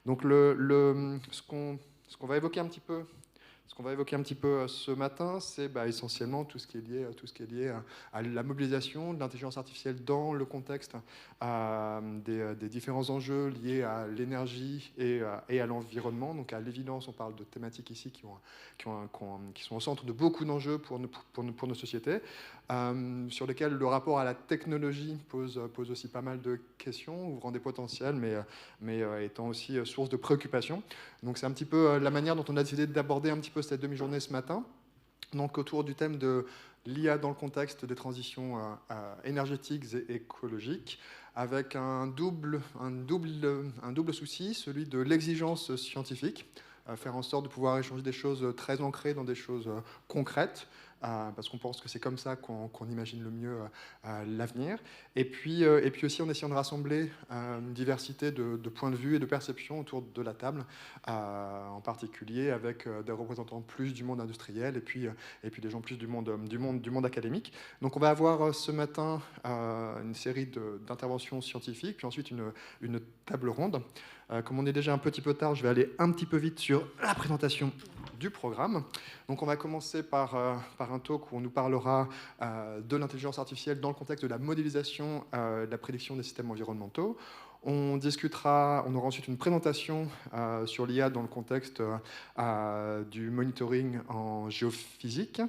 Donc, ce qu'on va évoquer un petit peu, ce matin, c'est essentiellement tout ce qui est lié, à la mobilisation de l'intelligence artificielle dans le contexte des différents enjeux liés à l'énergie et à l'environnement. Donc, à l'évidence, on parle de thématiques ici qui sont au centre de beaucoup d'enjeux pour nos sociétés, sur lesquels le rapport à la technologie pose aussi pas mal de questions, ouvrant des potentiels, mais étant aussi source de préoccupation. Donc c'est un petit peu la manière dont on a décidé d'aborder un petit peu cette demi-journée ce matin. Donc autour du thème de l'IA dans le contexte des transitions énergétiques et écologiques, avec un double souci, celui de l'exigence scientifique, faire en sorte de pouvoir échanger des choses très ancrées dans des choses concrètes, parce qu'on pense que c'est comme ça qu'on imagine le mieux l'avenir. Et puis aussi en essayant de rassembler une diversité de points de vue et de perceptions autour de la table, en particulier avec des représentants plus du monde industriel et puis des gens plus du monde académique. Donc on va avoir ce matin une série d'interventions scientifiques, puis ensuite une table ronde. Comme on est déjà un petit peu tard, je vais aller un petit peu vite sur la présentation du programme. Donc on va commencer par un talk où on nous parlera de l'intelligence artificielle dans le contexte de la modélisation, de la prédiction des systèmes environnementaux. On aura ensuite une présentation sur l'IA dans le contexte du monitoring en géophysique.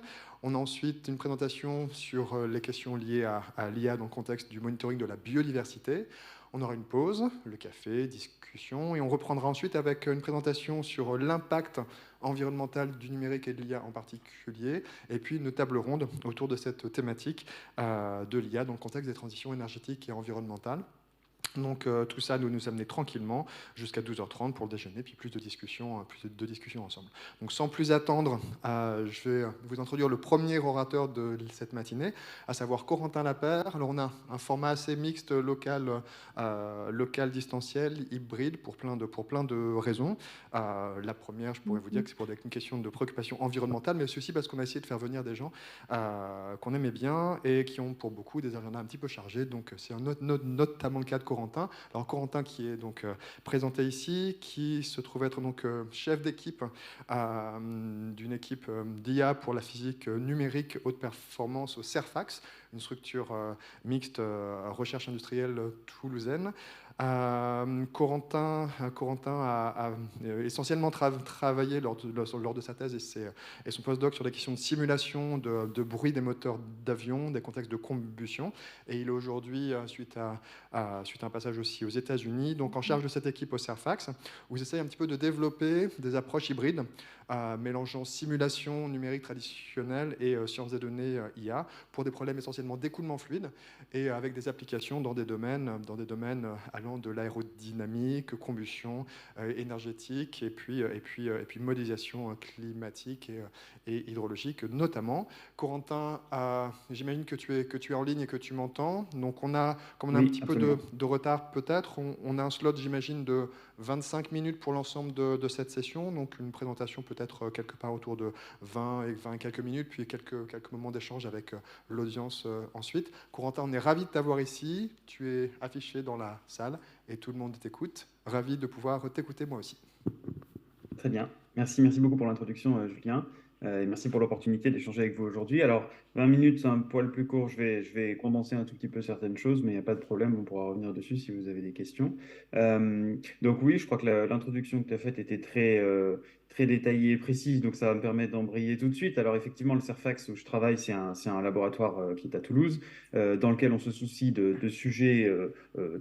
On a ensuite une présentation sur les questions liées à l'IA dans le contexte du monitoring de la biodiversité. On aura une pause, le café, discussion, et on reprendra ensuite avec une présentation sur l'impact environnemental du numérique et de l'IA en particulier, et puis une table ronde autour de cette thématique de l'IA dans le contexte des transitions énergétiques et environnementales. Donc tout ça nous amener tranquillement jusqu'à 12h30 pour le déjeuner, puis plus de discussions ensemble. Donc sans plus attendre, je vais vous introduire le premier orateur de cette matinée, à savoir Corentin Lapeyre. Alors on a un format assez mixte, local, distanciel, hybride, pour plein de raisons. La première, je pourrais vous dire que c'est pour une question de préoccupation environnementale, mais c'est aussi parce qu'on a essayé de faire venir des gens qu'on aimait bien et qui ont pour beaucoup des agendas un petit peu chargés. Donc c'est notamment le cas de Corentin. Alors Corentin qui est donc présenté ici, qui se trouve être donc chef d'équipe d'une équipe d'IA pour la physique numérique haute performance au CERFAX, une structure mixte recherche industrielle toulousaine. Corentin a essentiellement travaillé lors de sa thèse et son postdoc sur la question de simulation de bruit des moteurs d'avion, des contextes de combustion. Et il est aujourd'hui, suite à un passage aussi aux États-Unis, donc en charge de cette équipe au CERFAX, où ils essayent un petit peu de développer des approches hybrides, mélangeant simulation numérique traditionnelle et sciences des données IA, pour des problèmes essentiellement d'écoulement fluide, et avec des applications dans des domaines allant de l'aérodynamique, combustion énergétique, et puis modélisation climatique et hydrologique notamment. Corentin, j'imagine que tu es en ligne et que tu m'entends. Donc comme on a un Oui, petit peu absolument. de retard peut-être, on a un slot, j'imagine, de 25 minutes pour l'ensemble de cette session. Donc une présentation peut-être quelque part autour de 20 quelques minutes, puis quelques moments d'échange avec l'audience ensuite. Corentin, on est ravi de t'avoir ici. Tu es affiché dans la salle et tout le monde t'écoute. Ravi de pouvoir t'écouter moi aussi. Très bien. Merci beaucoup pour l'introduction, Julien. Et merci pour l'opportunité d'échanger avec vous aujourd'hui. Alors, 20 minutes, c'est un poil plus court. Je vais condenser un tout petit peu certaines choses, mais il n'y a pas de problème. On pourra revenir dessus si vous avez des questions. Donc oui, je crois que l'introduction que tu as faite était très détaillée et précise, donc ça va me permettre d'embrayer tout de suite. Alors effectivement, le CERFAX où je travaille, c'est un laboratoire qui est à Toulouse, dans lequel on se soucie de sujets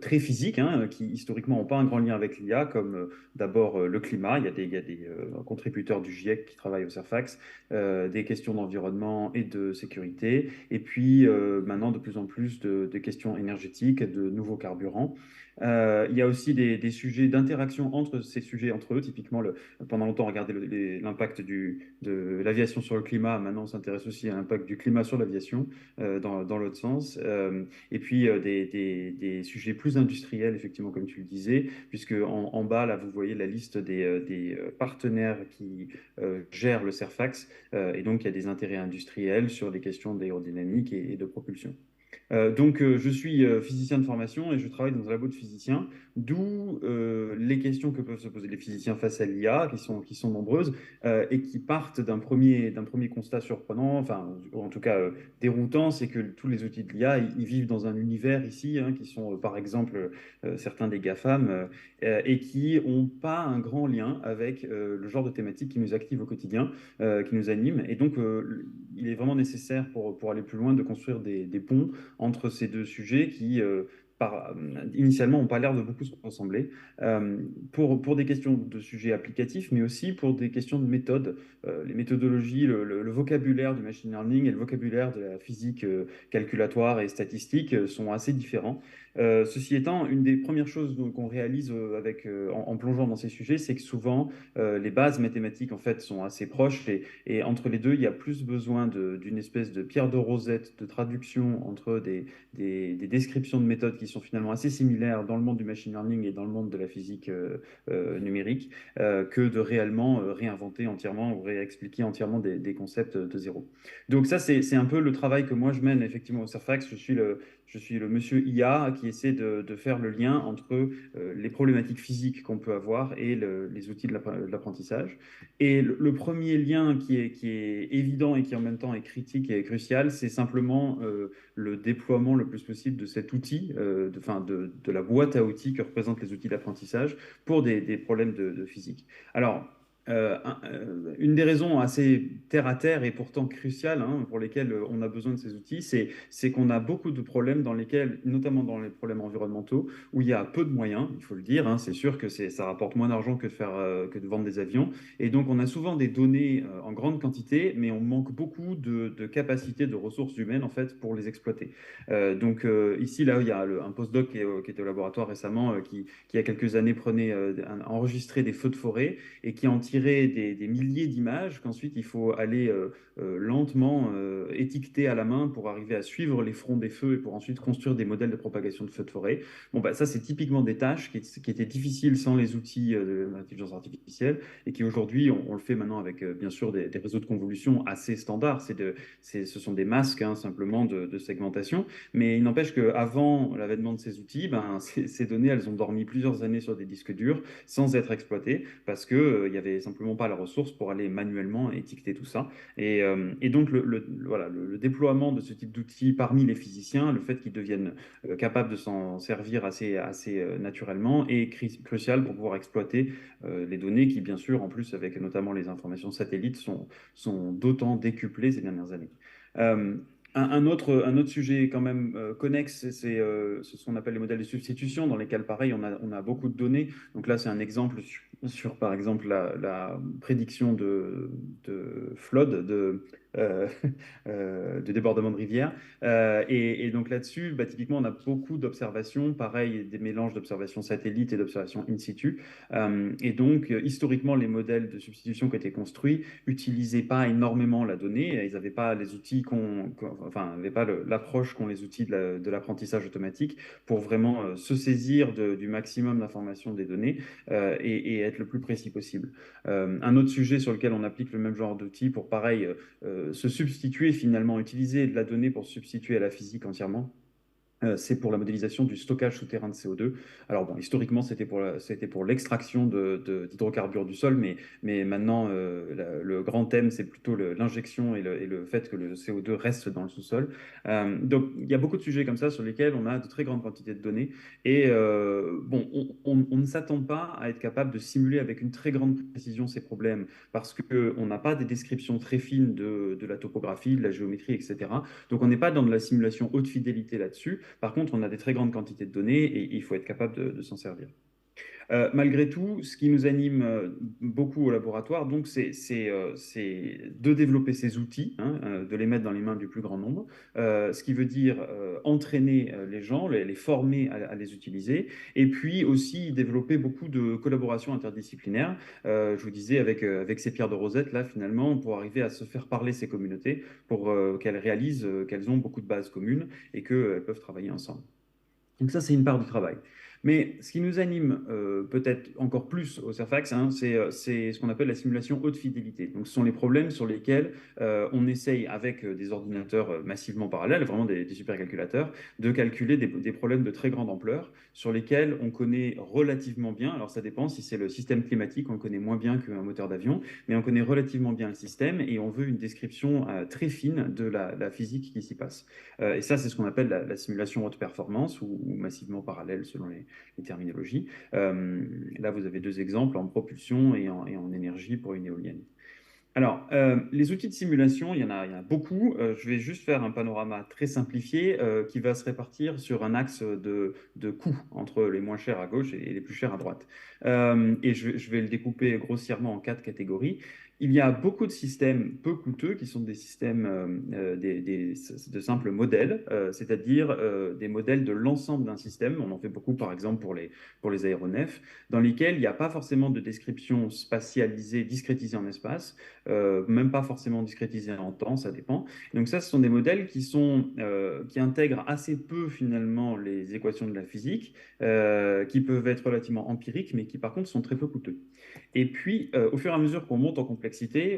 très physiques, hein, qui historiquement n'ont pas un grand lien avec l'IA, comme d'abord le climat. Il y a des contributeurs du GIEC qui travaillent au CERFAX, des questions d'environnement et de sécurité, et puis maintenant de plus en plus de questions énergétiques, de nouveaux carburants. Il y a aussi des sujets d'interaction entre ces sujets, entre eux. Typiquement, pendant longtemps, on regardait l'impact de l'aviation sur le climat. Maintenant, on s'intéresse aussi à l'impact du climat sur l'aviation, dans l'autre sens. Et puis, des sujets plus industriels, effectivement, comme tu le disais, puisque en bas, là, vous voyez la liste des partenaires qui gèrent le CERFAX. Et donc, il y a des intérêts industriels sur les questions d'aérodynamique et de propulsion. Je suis physicien de formation et je travaille dans un labo de physiciens, d'où les questions que peuvent se poser les physiciens face à l'IA, qui sont nombreuses et qui partent d'un premier constat surprenant, enfin, ou en tout cas déroutant, c'est que tous les outils de l'IA, ils vivent dans un univers ici, hein, qui sont par exemple certains des GAFAM, et qui n'ont pas un grand lien avec le genre de thématiques qui nous activent au quotidien, qui nous animent. Et donc, il est vraiment nécessaire pour aller plus loin de construire des ponts entre ces deux sujets qui, initialement, n'ont pas l'air de beaucoup se ressembler, pour des questions de sujets applicatifs, mais aussi pour des questions de méthode. Les méthodologies, le vocabulaire du machine learning et le vocabulaire de la physique calculatoire et statistique sont assez différents. Ceci étant, une des premières choses qu'on réalise en plongeant dans ces sujets, c'est que souvent, les bases mathématiques en fait, sont assez proches et entre les deux, il y a plus besoin d'une espèce de pierre de rosette de traduction entre des descriptions de méthodes qui sont finalement assez similaires dans le monde du machine learning et dans le monde de la physique numérique, que de réellement réinventer entièrement ou réexpliquer entièrement des concepts de zéro. Donc ça, c'est un peu le travail que moi je mène effectivement au Surfax. Je suis le monsieur IA qui essaie de faire le lien entre les problématiques physiques qu'on peut avoir et les outils de l'apprentissage. Et le premier lien qui est évident et qui en même temps est critique et crucial, c'est simplement le déploiement le plus possible de cet outil, de la boîte à outils que représentent les outils d'apprentissage pour des problèmes de physique. Alors, une des raisons assez terre à terre et pourtant cruciales, hein, pour lesquelles on a besoin de ces outils, c'est qu'on a beaucoup de problèmes dans lesquels, notamment dans les problèmes environnementaux, où il y a peu de moyens, il faut le dire, hein, c'est sûr que ça rapporte moins d'argent que de vendre des avions. Et donc, on a souvent des données en grande quantité, mais on manque beaucoup de capacités, de ressources humaines, en fait, pour les exploiter. Ici, là, il y a un postdoc qui était au laboratoire récemment, qui, il y a quelques années, enregistrait des feux de forêt et qui en tirait des milliers d'images qu'ensuite il faut aller lentement étiqueter à la main pour arriver à suivre les fronts des feux et pour ensuite construire des modèles de propagation de feux de forêt. Bon, bah, ça, c'est typiquement des tâches qui étaient difficiles sans les outils de l'intelligence artificielle et qui aujourd'hui, on le fait maintenant avec bien sûr des réseaux de convolution assez standards. Ce sont des masques hein, simplement de segmentation, mais il n'empêche qu'avant l'avènement de ces outils, ben, ces données, elles ont dormi plusieurs années sur des disques durs sans être exploitées parce qu'il n'y avait simplement pas la ressource pour aller manuellement étiqueter tout ça. Et donc, voilà, le déploiement de ce type d'outils parmi les physiciens, le fait qu'ils deviennent capables de s'en servir assez naturellement, est crucial pour pouvoir exploiter les données qui, bien sûr, en plus, avec notamment les informations satellites, sont d'autant décuplées ces dernières années. Un autre sujet quand même connexe, ce qu'on appelle les modèles de substitution, dans lesquels, pareil, on a beaucoup de données. Donc là, c'est un exemple sur, par exemple, la prédiction de flood, euh, de débordement de rivière. Et donc là-dessus, bah, typiquement, on a beaucoup d'observations, pareil, des mélanges d'observations satellites et d'observations in situ. Historiquement, les modèles de substitution qui étaient construits n'utilisaient pas énormément la donnée. Ils n'avaient pas les outils n'avaient pas l'approche qu'ont les outils de l'apprentissage automatique pour vraiment se saisir du maximum d'informations des données et être le plus précis possible. Un autre sujet sur lequel on applique le même genre d'outils pour, pareil, se substituer finalement, utiliser de la donnée pour se substituer à la physique entièrement. C'est pour la modélisation du stockage souterrain de CO2. Alors bon, historiquement, c'était pour l'extraction d'hydrocarbures du sol, mais maintenant, le grand thème, c'est plutôt l'injection et le fait que le CO2 reste dans le sous-sol. Donc, il y a beaucoup de sujets comme ça sur lesquels on a de très grandes quantités de données. Et on ne s'attend pas à être capable de simuler avec une très grande précision ces problèmes parce qu'on n'a pas des descriptions très fines de la topographie, de la géométrie, etc. Donc, on n'est pas dans de la simulation haute fidélité là-dessus. Par contre, on a des très grandes quantités de données et il faut être capable de s'en servir. Malgré tout, ce qui nous anime beaucoup au laboratoire, donc, c'est de développer ces outils, hein, de les mettre dans les mains du plus grand nombre, ce qui veut dire entraîner les gens, les former à les utiliser, et puis aussi développer beaucoup de collaborations interdisciplinaires. Je vous disais, avec ces pierres de rosette, là, finalement, pour arriver à se faire parler ces communautés, pour qu'elles réalisent qu'elles ont beaucoup de bases communes et qu'elles peuvent travailler ensemble. Donc ça, c'est une part du travail. Mais ce qui nous anime peut-être encore plus au Surfax, hein, c'est ce qu'on appelle la simulation haute fidélité. Donc, ce sont les problèmes sur lesquels on essaye, avec des ordinateurs massivement parallèles, vraiment des supercalculateurs, de calculer des problèmes de très grande ampleur sur lesquels on connaît relativement bien. Alors, ça dépend si c'est le système climatique, on le connaît moins bien qu'un moteur d'avion, mais on connaît relativement bien le système et on veut une description très fine de la physique qui s'y passe. Et ça, c'est ce qu'on appelle la simulation haute performance ou massivement parallèle selon les terminologies. Là, vous avez deux exemples en propulsion et en énergie pour une éolienne. Alors, les outils de simulation, il y en a beaucoup. Je vais juste faire un panorama très simplifié qui va se répartir sur un axe de coûts entre les moins chers à gauche et les plus chers à droite. Et je vais le découper grossièrement en quatre catégories. Il y a beaucoup de systèmes peu coûteux qui sont des systèmes de simples modèles, c'est-à-dire des modèles de l'ensemble d'un système. On en fait beaucoup, par exemple, pour les aéronefs, dans lesquels il n'y a pas forcément de description spatialisée, discrétisée en espace, même pas forcément discrétisés en temps, ça dépend. Donc ça, ce sont des modèles qui intègrent assez peu finalement les équations de la physique, qui peuvent être relativement empiriques, mais qui par contre sont très peu coûteux. Et puis, au fur et à mesure qu'on monte en complexité,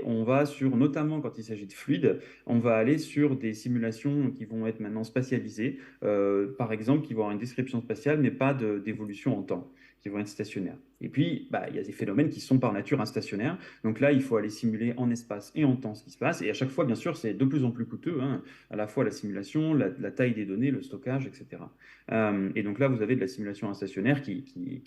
on va sur, notamment quand il s'agit de fluides, on va aller sur des simulations qui vont être maintenant spatialisées, par exemple, qui vont avoir une description spatiale, mais pas d'évolution en temps, qui vont être stationnaires. Et puis, bah, il y a des phénomènes qui sont par nature instationnaires. Donc là, il faut aller simuler en espace et en temps ce qui se passe. Et à chaque fois, bien sûr, c'est de plus en plus coûteux, hein, à la fois la simulation, la taille des données, le stockage, etc. Et donc là, vous avez de la simulation instationnaire qui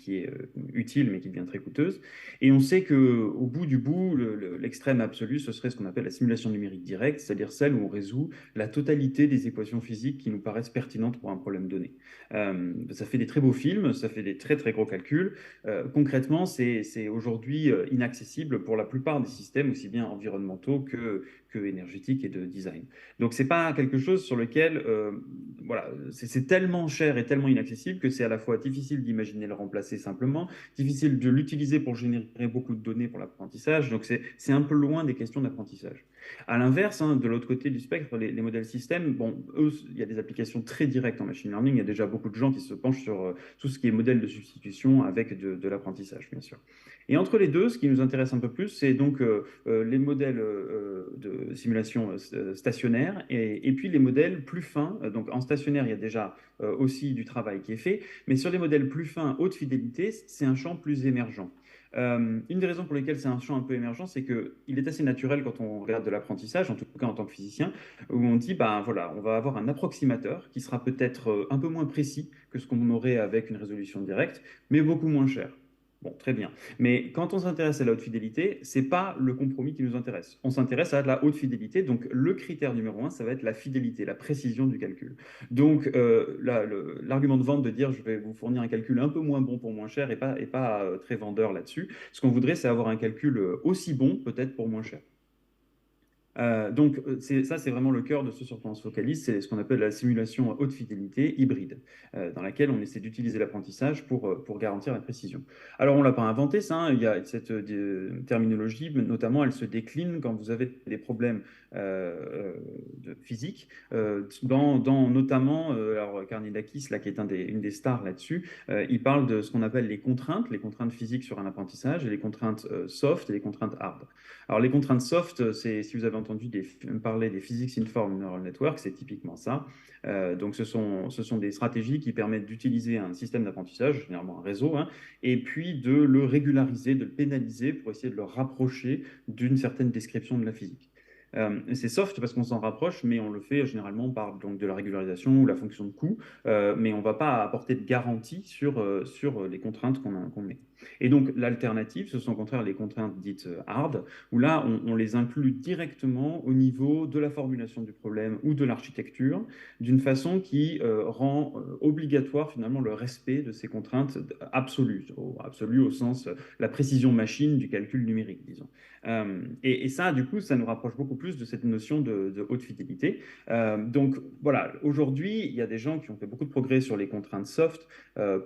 est utile, mais qui devient très coûteuse. Et on sait qu'au bout du bout, l'extrême absolu, ce serait ce qu'on appelle la simulation numérique directe, c'est-à-dire celle où on résout la totalité des équations physiques qui nous paraissent pertinentes pour un problème donné. Ça fait des très beaux films, ça fait des très très gros calculs. Concrètement, c'est aujourd'hui inaccessible pour la plupart des systèmes, aussi bien environnementaux que énergétiques et de design. Donc, ce n'est pas quelque chose sur lequel, voilà, c'est tellement cher et tellement inaccessible que c'est à la fois difficile d'imaginer le remplacer simplement, difficile de l'utiliser pour générer beaucoup de données pour l'apprentissage. Donc, c'est un peu loin des questions d'apprentissage. À l'inverse, hein, de l'autre côté du spectre, les modèles systèmes, bon, eux, il y a des applications très directes en machine learning. Il y a déjà beaucoup de gens qui se penchent sur tout ce qui est modèle de substitution avec de l'apprentissage, bien sûr. Et entre les deux, ce qui nous intéresse un peu plus, c'est donc les modèles de simulation stationnaire et puis les modèles plus fins. Donc en stationnaire, il y a déjà aussi du travail qui est fait, mais sur les modèles plus fins, haute fidélité, c'est un champ plus émergent. Une des raisons pour lesquelles c'est un champ un peu émergent, c'est qu'il est assez naturel quand on regarde de l'apprentissage, en tout cas en tant que physicien, où on dit, ben voilà, on va avoir un approximateur qui sera peut-être un peu moins précis que ce qu'on aurait avec une résolution directe, mais beaucoup moins cher. Bon, très bien. Mais quand on s'intéresse à la haute fidélité, c'est pas le compromis qui nous intéresse. On s'intéresse à la haute fidélité. Donc, le critère numéro un, ça va être la fidélité, la précision du calcul. Donc, l'argument de vente de dire je vais vous fournir un calcul un peu moins bon pour moins cher et pas très vendeur là-dessus. Ce qu'on voudrait, c'est avoir un calcul aussi bon, peut-être pour moins cher. Donc, ça, c'est vraiment le cœur de ce sur quoi on se focalise, c'est ce qu'on appelle la simulation haute fidélité hybride, dans laquelle on essaie d'utiliser l'apprentissage pour garantir la précision. Alors, on ne l'a pas inventé, ça, hein, il y a cette terminologie, mais notamment, elle se décline quand vous avez des problèmes de physique, notamment, alors Karnidakis, là, qui est une des stars là-dessus, il parle de ce qu'on appelle les contraintes physiques sur un apprentissage, et les contraintes soft et les contraintes hard. Alors, les contraintes soft, c'est si vous avez entendu parler des Physics Informed Neural Network, c'est typiquement ça. Donc, ce sont des stratégies qui permettent d'utiliser un système d'apprentissage, généralement un réseau, hein, et puis de le régulariser, de le pénaliser pour essayer de le rapprocher d'une certaine description de la physique. C'est soft parce qu'on s'en rapproche, mais on le fait généralement par donc, de la régularisation ou la fonction de coût, mais on ne va pas apporter de garantie sur les contraintes qu'on met. Et donc l'alternative, ce sont au contraire les contraintes dites hard, où là on les inclut directement au niveau de la formulation du problème ou de l'architecture, d'une façon qui rend obligatoire finalement le respect de ces contraintes absolues, absolues au sens la précision machine du calcul numérique, disons. Et ça, du coup, ça nous rapproche beaucoup plus de cette notion de haute fidélité. Donc voilà, aujourd'hui, il y a des gens qui ont fait beaucoup de progrès sur les contraintes soft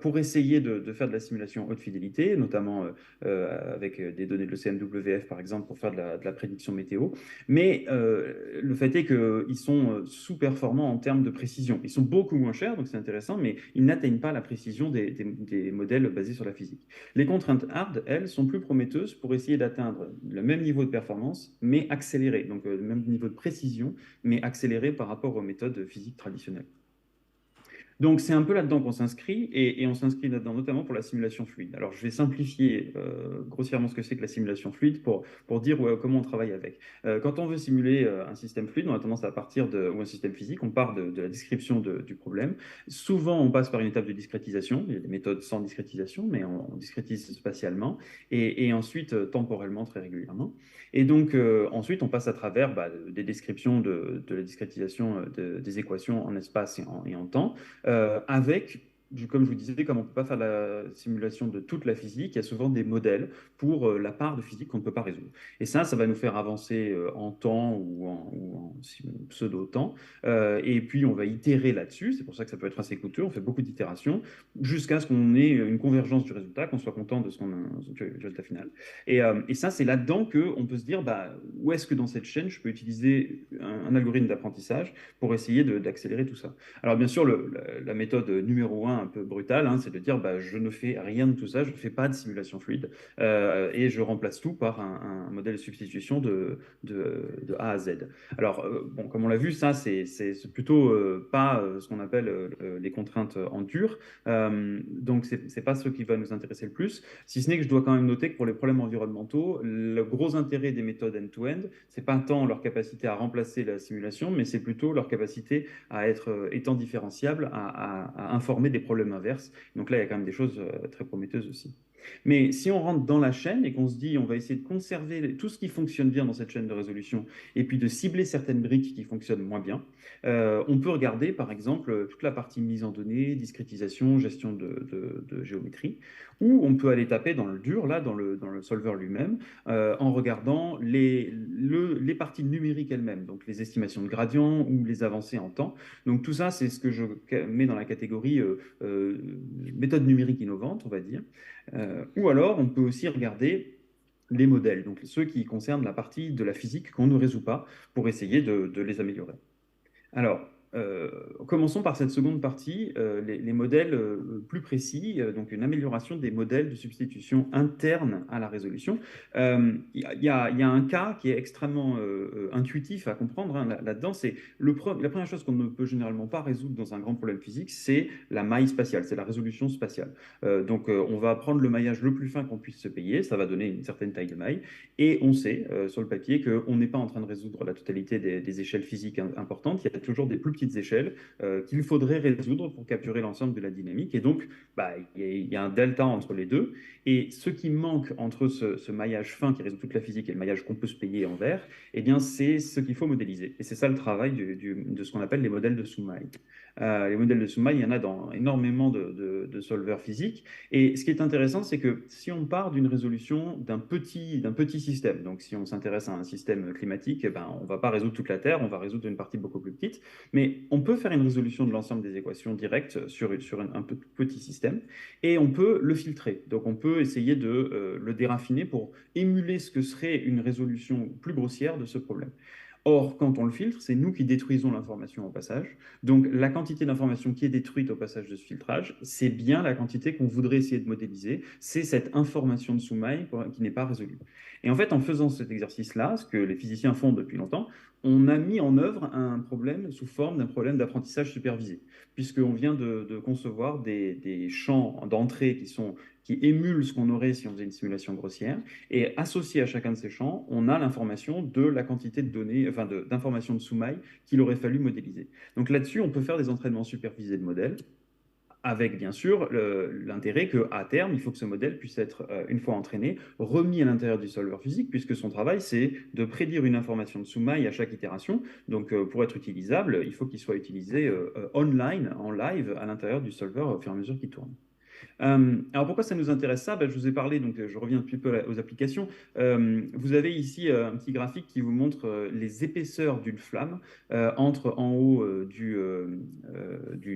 pour essayer de faire de la simulation haute fidélité. avancées, notamment avec des données de l'OCNWF, par exemple, pour faire de la prédiction météo. Mais le fait est qu'ils sont sous-performants en termes de précision. Ils sont beaucoup moins chers, donc c'est intéressant, mais ils n'atteignent pas la précision des modèles basés sur la physique. Les contraintes hard, elles, sont plus prometteuses pour essayer d'atteindre le même niveau de performance, mais accéléré, donc le même niveau de précision, mais accéléré par rapport aux méthodes physiques traditionnelles. Donc, c'est un peu là-dedans qu'on s'inscrit, et on s'inscrit là-dedans notamment pour la simulation fluide. Alors, je vais simplifier grossièrement ce que c'est que la simulation fluide pour dire comment on travaille avec. Quand on veut simuler un système fluide, on a tendance à partir ou un système physique, on part de la description du problème. Souvent, on passe par une étape de discrétisation. Il y a des méthodes sans discrétisation, mais on discrétise spatialement, et ensuite temporellement, très régulièrement. Et donc, ensuite, on passe à travers des descriptions de la discrétisation des équations en espace et en temps, avec, comme je vous disais, comme on ne peut pas faire la simulation de toute la physique, il y a souvent des modèles pour la part de physique qu'on ne peut pas résoudre. Et ça va nous faire avancer en temps ou en pseudo-temps. Et puis, on va itérer là-dessus. C'est pour ça que ça peut être assez coûteux. On fait beaucoup d'itérations jusqu'à ce qu'on ait une convergence du résultat, qu'on soit content de du résultat final. Et ça, c'est là-dedans qu'on peut se dire, où est-ce que dans cette chaîne, je peux utiliser un algorithme d'apprentissage pour essayer d'accélérer tout ça. Alors, bien sûr, la méthode numéro 1, un peu brutale, hein, c'est de dire je ne fais rien de tout ça, je ne fais pas de simulation fluide, et je remplace tout par un modèle de substitution de A à Z. Alors, bon, comme on l'a vu, ça, c'est plutôt pas ce qu'on appelle les contraintes en dur. Donc, c'est pas ce qui va nous intéresser le plus, si ce n'est que je dois quand même noter que pour les problèmes environnementaux, le gros intérêt des méthodes end-to-end, c'est pas tant leur capacité à remplacer la simulation, mais c'est plutôt leur capacité à être étant différenciable, à informer des problèmes inverses. Donc là, il y a quand même des choses très prometteuses aussi. Mais si on rentre dans la chaîne et qu'on se dit on va essayer de conserver tout ce qui fonctionne bien dans cette chaîne de résolution et puis de cibler certaines briques qui fonctionnent moins bien, on peut regarder par exemple toute la partie mise en données, discrétisation, gestion de géométrie, ou on peut aller taper dans le dur, là, dans le solver lui-même, en regardant les parties numériques elles-mêmes, donc les estimations de gradients ou les avancées en temps. Donc tout ça, c'est ce que je mets dans la catégorie méthode numérique innovante, on va dire. Ou alors, on peut aussi regarder les modèles, donc ceux qui concernent la partie de la physique qu'on ne résout pas, pour essayer de les améliorer. Alors, commençons par cette seconde partie, les modèles plus précis, donc une amélioration des modèles de substitution interne à la résolution. Il y a un cas qui est extrêmement intuitif à comprendre hein, là-dedans. C'est la première chose qu'on ne peut généralement pas résoudre dans un grand problème physique, c'est la maille spatiale, c'est la résolution spatiale. Donc, on va prendre le maillage le plus fin qu'on puisse se payer, ça va donner une certaine taille de maille, et on sait sur le papier qu'on n'est pas en train de résoudre la totalité des échelles physiques importantes. Il y a toujours des plus petites échelles qu'il faudrait résoudre pour capturer l'ensemble de la dynamique. Et donc, il y a un delta entre les deux. Et ce qui manque entre ce maillage fin qui résout toute la physique et le maillage qu'on peut se payer en vert, eh bien, c'est ce qu'il faut modéliser. Et c'est ça le travail de ce qu'on appelle les modèles de sous-maille. Les modèles de sous-maille, il y en a dans énormément de solvers physiques. Et ce qui est intéressant, c'est que si on part d'une résolution d'un petit système, donc si on s'intéresse à un système climatique, on ne va pas résoudre toute la Terre, on va résoudre une partie beaucoup plus petite, mais on peut faire une résolution de l'ensemble des équations directes sur un petit système, et on peut le filtrer. Donc on peut essayer de le déraffiner pour émuler ce que serait une résolution plus grossière de ce problème. Or, quand on le filtre, c'est nous qui détruisons l'information au passage. Donc, la quantité d'information qui est détruite au passage de ce filtrage, c'est bien la quantité qu'on voudrait essayer de modéliser. C'est cette information de sous-maille qui n'est pas résolue. Et en fait, en faisant cet exercice-là, ce que les physiciens font depuis longtemps, on a mis en œuvre un problème sous forme d'un problème d'apprentissage supervisé, puisqu'on vient de concevoir des champs d'entrée qui émulent ce qu'on aurait si on faisait une simulation grossière. Et associé à chacun de ces champs, on a l'information de la quantité de données, enfin d'informations de sous-maille qu'il aurait fallu modéliser. Donc là-dessus, on peut faire des entraînements supervisés de modèles, avec bien sûr l'intérêt qu'à terme, il faut que ce modèle puisse être, une fois entraîné, remis à l'intérieur du solver physique, puisque son travail, c'est de prédire une information de sous-maille à chaque itération. Donc, pour être utilisable, il faut qu'il soit utilisé online, en live, à l'intérieur du solver au fur et à mesure qu'il tourne. Alors pourquoi ça nous intéresse ça? Ben, je vous ai parlé, donc je reviens un petit peu aux applications. Vous avez ici un petit graphique qui vous montre les épaisseurs d'une flamme entre en haut du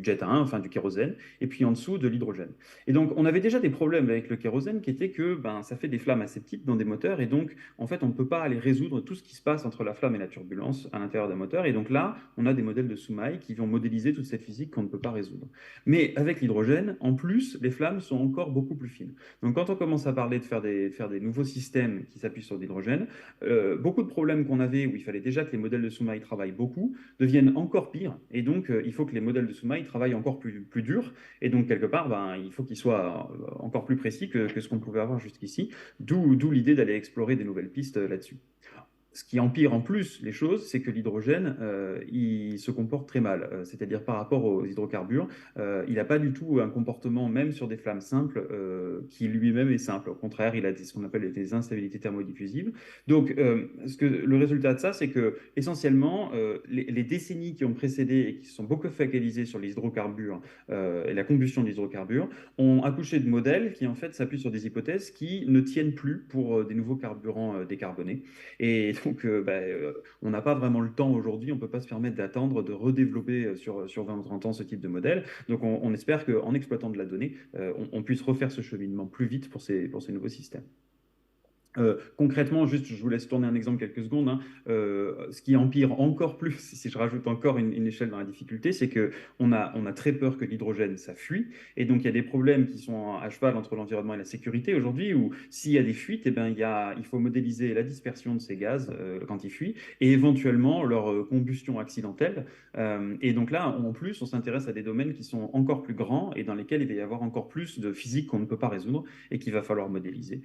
jet à 1, enfin du kérosène, et puis en dessous de l'hydrogène. Et donc on avait déjà des problèmes avec le kérosène qui étaient que ben, ça fait des flammes assez petites dans des moteurs, et donc en fait on ne peut pas aller résoudre tout ce qui se passe entre la flamme et la turbulence à l'intérieur d'un moteur. Et donc là, on a des modèles de Soumaï qui vont modéliser toute cette physique qu'on ne peut pas résoudre. Mais avec l'hydrogène, en plus, les flammes sont encore beaucoup plus fines. Donc quand on commence à parler de faire des nouveaux systèmes qui s'appuient sur l'hydrogène, beaucoup de problèmes qu'on avait où il fallait déjà que les modèles de Soumaï travaillent beaucoup deviennent encore pires. Et donc il faut que les modèles de Soumaï travaillent encore plus dur. Et donc quelque part, ben, il faut qu'ils soient encore plus précis que ce qu'on pouvait avoir jusqu'ici. D'où l'idée d'aller explorer des nouvelles pistes là-dessus. Ce qui empire en plus les choses, c'est que l'hydrogène, il se comporte très mal. C'est-à-dire par rapport aux hydrocarbures, il n'a pas du tout un comportement, même sur des flammes simples, qui lui-même est simple. Au contraire, il a ce qu'on appelle des instabilités thermodiffusives. Donc, le résultat de ça, c'est que essentiellement, les décennies qui ont précédé et qui se sont beaucoup focalisées sur les hydrocarbures et la combustion des hydrocarbures ont accouché de modèles qui en fait s'appuient sur des hypothèses qui ne tiennent plus pour des nouveaux carburants décarbonés. Et donc, on n'a pas vraiment le temps aujourd'hui, on ne peut pas se permettre d'attendre, de redévelopper sur 20 ou 30 ans ce type de modèle. Donc, on espère qu'en exploitant de la donnée, on puisse refaire ce cheminement plus vite pour ces nouveaux systèmes. Concrètement, juste, je vous laisse tourner un exemple quelques secondes. Hein. Ce qui empire encore plus, si je rajoute encore une échelle dans la difficulté, c'est que on a très peur que l'hydrogène, ça fuit. Et donc, il y a des problèmes qui sont à cheval entre l'environnement et la sécurité aujourd'hui, où s'il y a des fuites, eh ben, il faut modéliser la dispersion de ces gaz quand ils fuient et éventuellement leur combustion accidentelle. Et donc là, en plus, on s'intéresse à des domaines qui sont encore plus grands et dans lesquels il va y avoir encore plus de physique qu'on ne peut pas résoudre et qu'il va falloir modéliser.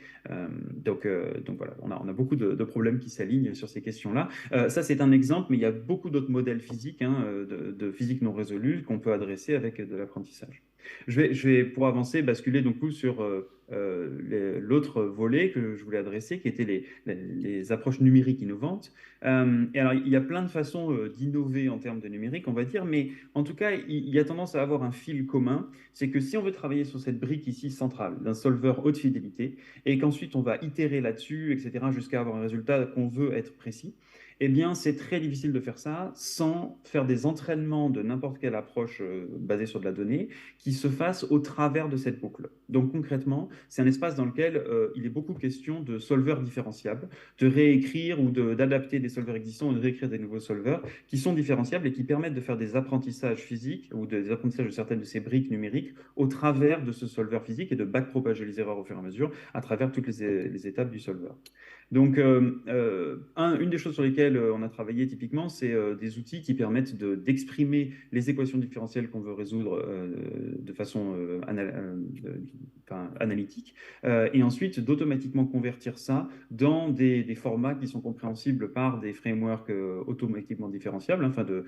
Donc voilà, on a beaucoup de problèmes qui s'alignent sur ces questions-là. Ça, c'est un exemple, mais il y a beaucoup d'autres modèles physiques, hein, de physique non résolue qu'on peut adresser avec de l'apprentissage. Je vais, pour avancer, basculer donc sur l'autre volet que je voulais adresser, qui étaient les approches numériques innovantes. Et alors, il y a plein de façons d'innover en termes de numérique, on va dire, mais en tout cas, il y a tendance à avoir un fil commun. C'est que si on veut travailler sur cette brique ici centrale d'un solveur haute fidélité, et qu'ensuite on va itérer là-dessus, etc., jusqu'à avoir un résultat qu'on veut être précis, eh bien, c'est très difficile de faire ça sans faire des entraînements de n'importe quelle approche basée sur de la donnée qui se fassent au travers de cette boucle. Donc concrètement, c'est un espace dans lequel il est beaucoup question de solveurs différenciables, de réécrire ou d'adapter des solveurs existants ou de réécrire des nouveaux solveurs qui sont différenciables et qui permettent de faire des apprentissages physiques ou des apprentissages de certaines de ces briques numériques au travers de ce solveur physique et de backpropager les erreurs au fur et à mesure à travers toutes les étapes du solveur. Donc, une des choses sur lesquelles on a travaillé typiquement, c'est des outils qui permettent d'exprimer les équations différentielles qu'on veut résoudre de façon analytique, et ensuite d'automatiquement convertir ça dans des formats qui sont compréhensibles par des frameworks automatiquement différenciables, enfin de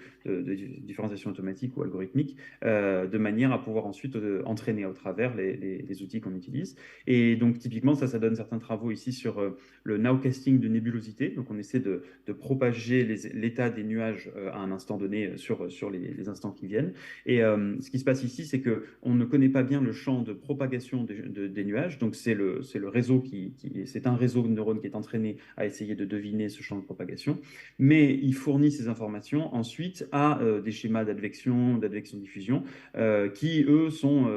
différenciation automatique ou algorithmique, de manière à pouvoir ensuite entraîner au travers les outils qu'on utilise. Et donc, typiquement, ça donne certains travaux ici sur le nowcasting de nébulosité. Donc, on essaie de propager l'état des nuages à un instant donné sur les instants qui viennent. Et ce qui se passe ici, c'est qu'on ne connaît pas bien le champ de propagation des nuages. Donc, c'est le réseau c'est un réseau de neurones qui est entraîné à essayer de deviner ce champ de propagation. Mais il fournit ces informations ensuite à des schémas d'advection-diffusion qui, eux, sont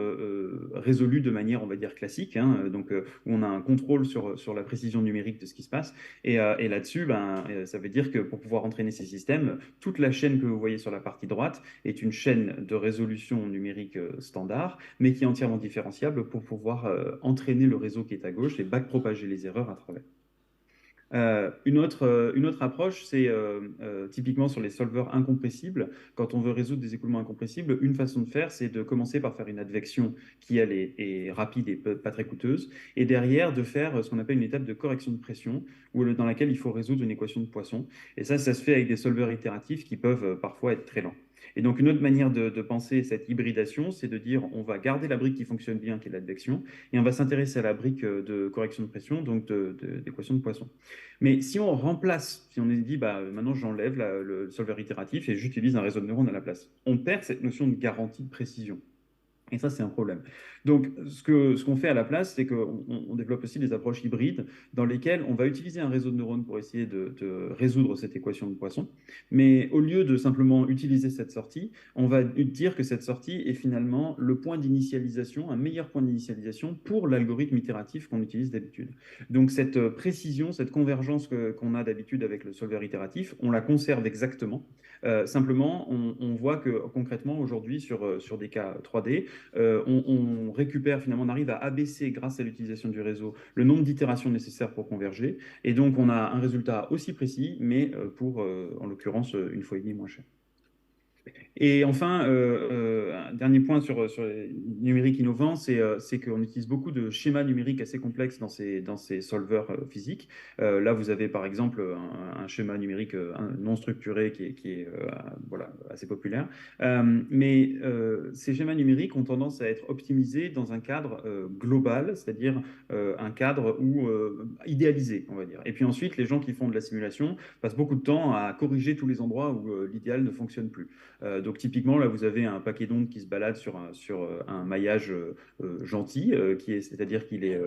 résolus de manière, on va dire, classique. Hein, donc, où on a un contrôle sur la précision numérique de ce qui se passe. Et là-dessus, ça veut dire que pour pouvoir entraîner ces systèmes, toute la chaîne que vous voyez sur la partie droite est une chaîne de résolution numérique standard, mais qui est entièrement différenciable pour pouvoir entraîner le réseau qui est à gauche et backpropager les erreurs à travers. Une autre approche, c'est typiquement sur les solveurs incompressibles. Quand on veut résoudre des écoulements incompressibles, une façon de faire, c'est de commencer par faire une advection qui, elle, est rapide et pas très coûteuse, et derrière de faire ce qu'on appelle une étape de correction de pression, dans laquelle il faut résoudre une équation de Poisson. Et ça se fait avec des solveurs itératifs qui peuvent parfois être très lents. Et donc, une autre manière de penser cette hybridation, c'est de dire on va garder la brique qui fonctionne bien, qui est l'advection, et on va s'intéresser à la brique de correction de pression, donc d'équation de Poisson. Mais si on remplace, si on dit maintenant j'enlève le solveur itératif et j'utilise un réseau de neurones à la place, on perd cette notion de garantie de précision. Et ça, c'est un problème. Donc, ce qu'on fait à la place, c'est qu'on développe aussi des approches hybrides dans lesquelles on va utiliser un réseau de neurones pour essayer de résoudre cette équation de Poisson. Mais au lieu de simplement utiliser cette sortie, on va dire que cette sortie est finalement le point d'initialisation, un meilleur point d'initialisation pour l'algorithme itératif qu'on utilise d'habitude. Donc, cette précision, cette convergence qu'on a d'habitude avec le solver itératif, on la conserve exactement. Simplement, on voit que concrètement, aujourd'hui, sur des cas 3D, on récupère finalement, on arrive à abaisser grâce à l'utilisation du réseau le nombre d'itérations nécessaires pour converger. Et donc, on a un résultat aussi précis, mais pour, en l'occurrence, une fois et demie moins cher. Et enfin, un dernier point sur les numériques innovants, c'est qu'on utilise beaucoup de schémas numériques assez complexes dans ces solvers physiques. Là, vous avez par exemple un schéma numérique non structuré qui est voilà, assez populaire. Mais ces schémas numériques ont tendance à être optimisés dans un cadre global, c'est-à-dire un cadre idéalisé, on va dire. Et puis ensuite, les gens qui font de la simulation passent beaucoup de temps à corriger tous les endroits où l'idéal ne fonctionne plus. Donc typiquement, là, vous avez un paquet d'ondes qui se balade sur un maillage gentil, c'est-à-dire qu'il est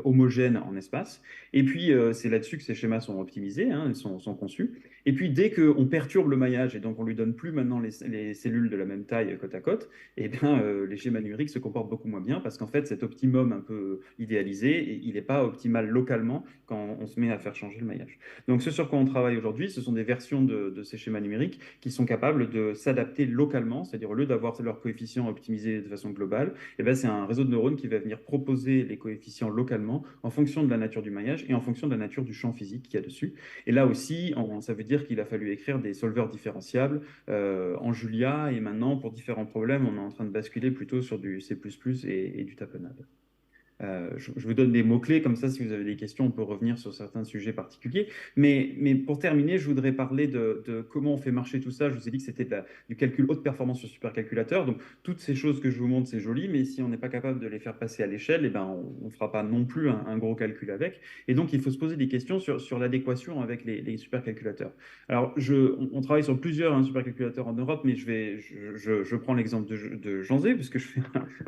homogène en espace. Et puis, c'est là-dessus que ces schémas sont optimisés, hein, sont conçus. Et puis, dès qu'on perturbe le maillage et donc on lui donne plus maintenant les cellules de la même taille côte à côte, eh bien, les schémas numériques se comportent beaucoup moins bien parce qu'en fait, cet optimum un peu idéalisé, il n'est pas optimal localement quand on se met à faire changer le maillage. Donc, ce sur quoi on travaille aujourd'hui, ce sont des versions de ces schémas numériques qui sont capables de s'adapter localement, c'est-à-dire au lieu d'avoir leurs coefficients optimisés de façon globale, eh ben, c'est un réseau de neurones qui va venir proposer les coefficients localement en fonction de la nature du maillage et en fonction de la nature du champ physique qu'il y a dessus. Et là aussi, ça veut dire qu'il a fallu écrire des solvers différenciables en Julia, et maintenant, pour différents problèmes, on est en train de basculer plutôt sur du C++ et du tapenade. Je vous donne des mots-clés, comme ça, si vous avez des questions, on peut revenir sur certains sujets particuliers. Mais pour terminer, je voudrais parler de comment on fait marcher tout ça. Je vous ai dit que c'était du calcul haute performance sur supercalculateur. Donc, toutes ces choses que je vous montre, c'est joli, mais si on n'est pas capable de les faire passer à l'échelle, eh ben, on ne fera pas non plus un gros calcul avec. Et donc, il faut se poser des questions sur l'adéquation avec les supercalculateurs. Alors, on travaille sur plusieurs supercalculateurs en Europe, mais je prends l'exemple de Jean Zé, puisque je fais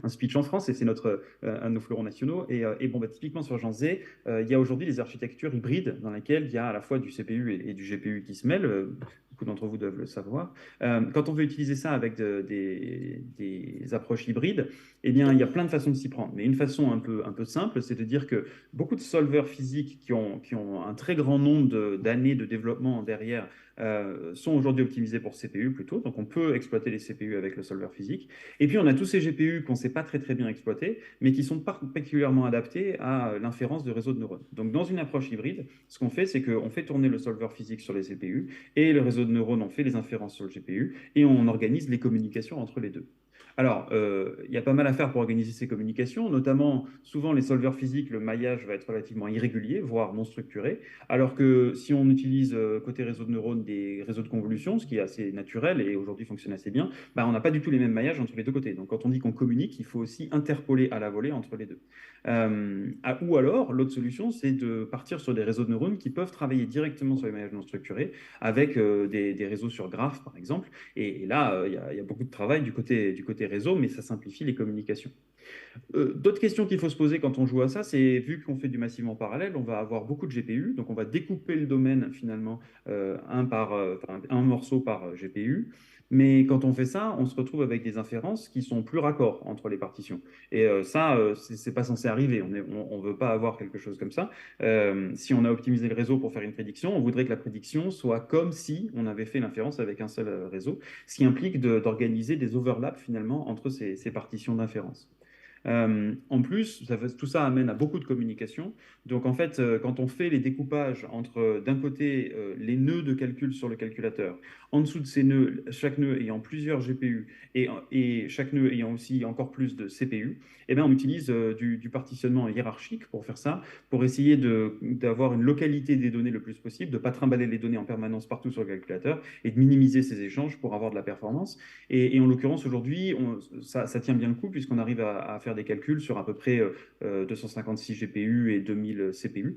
un speech en France, et c'est un de nos fleurons nationaux. Et bon, bah, typiquement sur Jean Zé, il y a aujourd'hui des architectures hybrides dans lesquelles il y a à la fois du CPU et du GPU qui se mêlent. Beaucoup d'entre vous doivent le savoir. Quand on veut utiliser ça avec des approches hybrides, eh bien, il y a plein de façons de s'y prendre. Mais une façon un peu simple, c'est de dire que beaucoup de solvers physiques qui ont un très grand nombre d'années de développement derrière sont aujourd'hui optimisés pour CPU plutôt. Donc, on peut exploiter les CPU avec le solver physique. Et puis, on a tous ces GPU qu'on ne sait pas très, très bien exploiter, mais qui sont particulièrement adaptés à l'inférence de réseaux de neurones. Donc, dans une approche hybride, ce qu'on fait, c'est qu'on fait tourner le solver physique sur les CPU et le réseau de neurones, on fait les inférences sur le GPU et on organise les communications entre les deux. Alors, il y a pas mal à faire pour organiser ces communications, notamment souvent les solvers physiques, le maillage va être relativement irrégulier, voire non structuré, alors que si on utilise côté réseau de neurones des réseaux de convolution, ce qui est assez naturel et aujourd'hui fonctionne assez bien, bah, on n'a pas du tout les mêmes maillages entre les deux côtés. Donc quand on dit qu'on communique, il faut aussi interpoler à la volée entre les deux. Ou alors, l'autre solution, c'est de partir sur des réseaux de neurones qui peuvent travailler directement sur les maillages non structurés avec des réseaux sur graphes, par exemple. Et là, il y a beaucoup de travail du côté réseau, mais ça simplifie les communications. D'autres questions qu'il faut se poser quand on joue à ça, c'est vu qu'on fait du massivement parallèle, on va avoir beaucoup de GPU, donc on va découper le domaine finalement un morceau par GPU. Mais quand on fait ça, on se retrouve avec des inférences qui sont plus raccords entre les partitions. Et ça, c'est pas censé arriver. On veut pas avoir quelque chose comme ça. Si on a optimisé le réseau pour faire une prédiction, on voudrait que la prédiction soit comme si on avait fait l'inférence avec un seul réseau, ce qui implique d'organiser des overlaps finalement entre ces partitions d'inférence. En plus, tout ça amène à beaucoup de communication. Donc, en fait, quand on fait les découpages entre, d'un côté, les nœuds de calcul sur le calculateur, en dessous de ces nœuds, chaque nœud ayant plusieurs GPU et chaque nœud ayant aussi encore plus de CPU, eh bien, on utilise du partitionnement hiérarchique pour faire ça, pour essayer d'avoir une localité des données le plus possible, de ne pas trimballer les données en permanence partout sur le calculateur et de minimiser ces échanges pour avoir de la performance. Et en l'occurrence, aujourd'hui, ça tient bien le coup puisqu'on arrive à faire faire des calculs sur à peu près 256 GPU et 2000 CPU.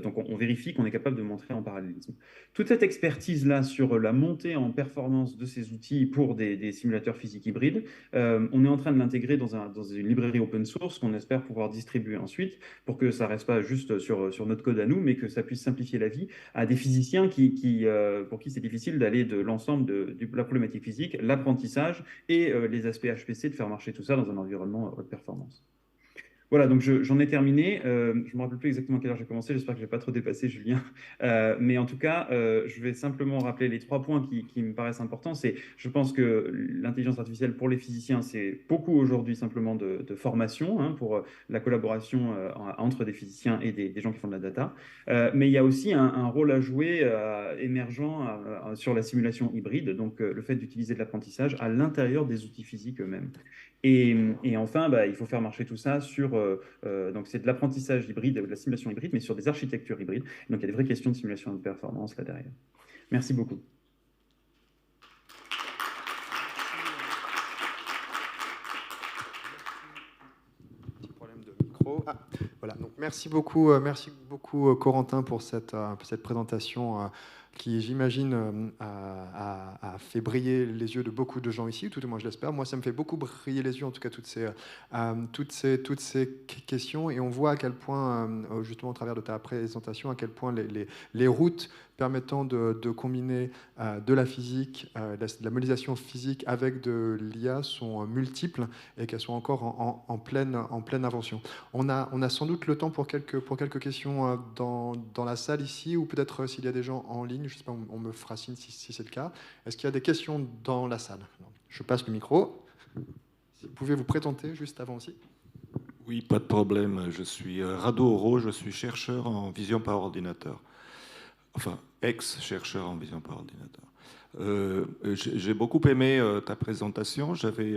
Donc on vérifie qu'on est capable de montrer en parallélisme. Toute cette expertise-là sur la montée en performance de ces outils pour des simulateurs physiques hybrides, on est en train de l'intégrer dans une librairie open source qu'on espère pouvoir distribuer ensuite pour que ça ne reste pas juste sur notre code à nous, mais que ça puisse simplifier la vie à des physiciens pour qui c'est difficile d'aller de l'ensemble de la problématique physique, l'apprentissage et les aspects HPC, de faire marcher tout ça dans un environnement haute performance. Voilà, donc j'en ai terminé. Je ne me rappelle plus exactement à quelle heure j'ai commencé. J'espère que je n'ai pas trop dépassé, Julien. Mais en tout cas, je vais simplement rappeler les 3 points qui me paraissent importants. Je pense que l'intelligence artificielle pour les physiciens, c'est beaucoup aujourd'hui simplement de formation hein, pour la collaboration entre des physiciens et des gens qui font de la data. Mais il y a aussi un rôle à jouer émergent sur la simulation hybride, donc le fait d'utiliser de l'apprentissage à l'intérieur des outils physiques eux-mêmes. Et enfin, il faut faire marcher tout ça donc c'est de l'apprentissage hybride, de la simulation hybride, mais sur des architectures hybrides. Donc il y a des vraies questions de simulation de performance là derrière. Merci beaucoup. Petit problème de micro. Voilà. Donc merci beaucoup, Corentin pour cette présentation qui, j'imagine, a fait briller les yeux de beaucoup de gens ici, tout au moins je l'espère. Moi, ça me fait beaucoup briller les yeux, en tout cas, toutes ces questions. Et on voit à quel point, justement, au travers de ta présentation, à quel point les routes permettant de combiner de la physique, de la modélisation physique avec de l'IA sont multiples et qu'elles sont encore en pleine invention. On a sans doute le temps pour quelques questions dans la salle ici, ou peut-être s'il y a des gens en ligne, je ne sais pas, on me fera signe si c'est le cas. Est-ce qu'il y a des questions dans la salle? Je passe le micro. Si vous pouvez vous présenter juste avant aussi. Oui, pas de problème. Je suis Rado Oro, je suis chercheur en vision par ordinateur. Enfin, ex-chercheur en vision par ordinateur. J'ai beaucoup aimé ta présentation. J'avais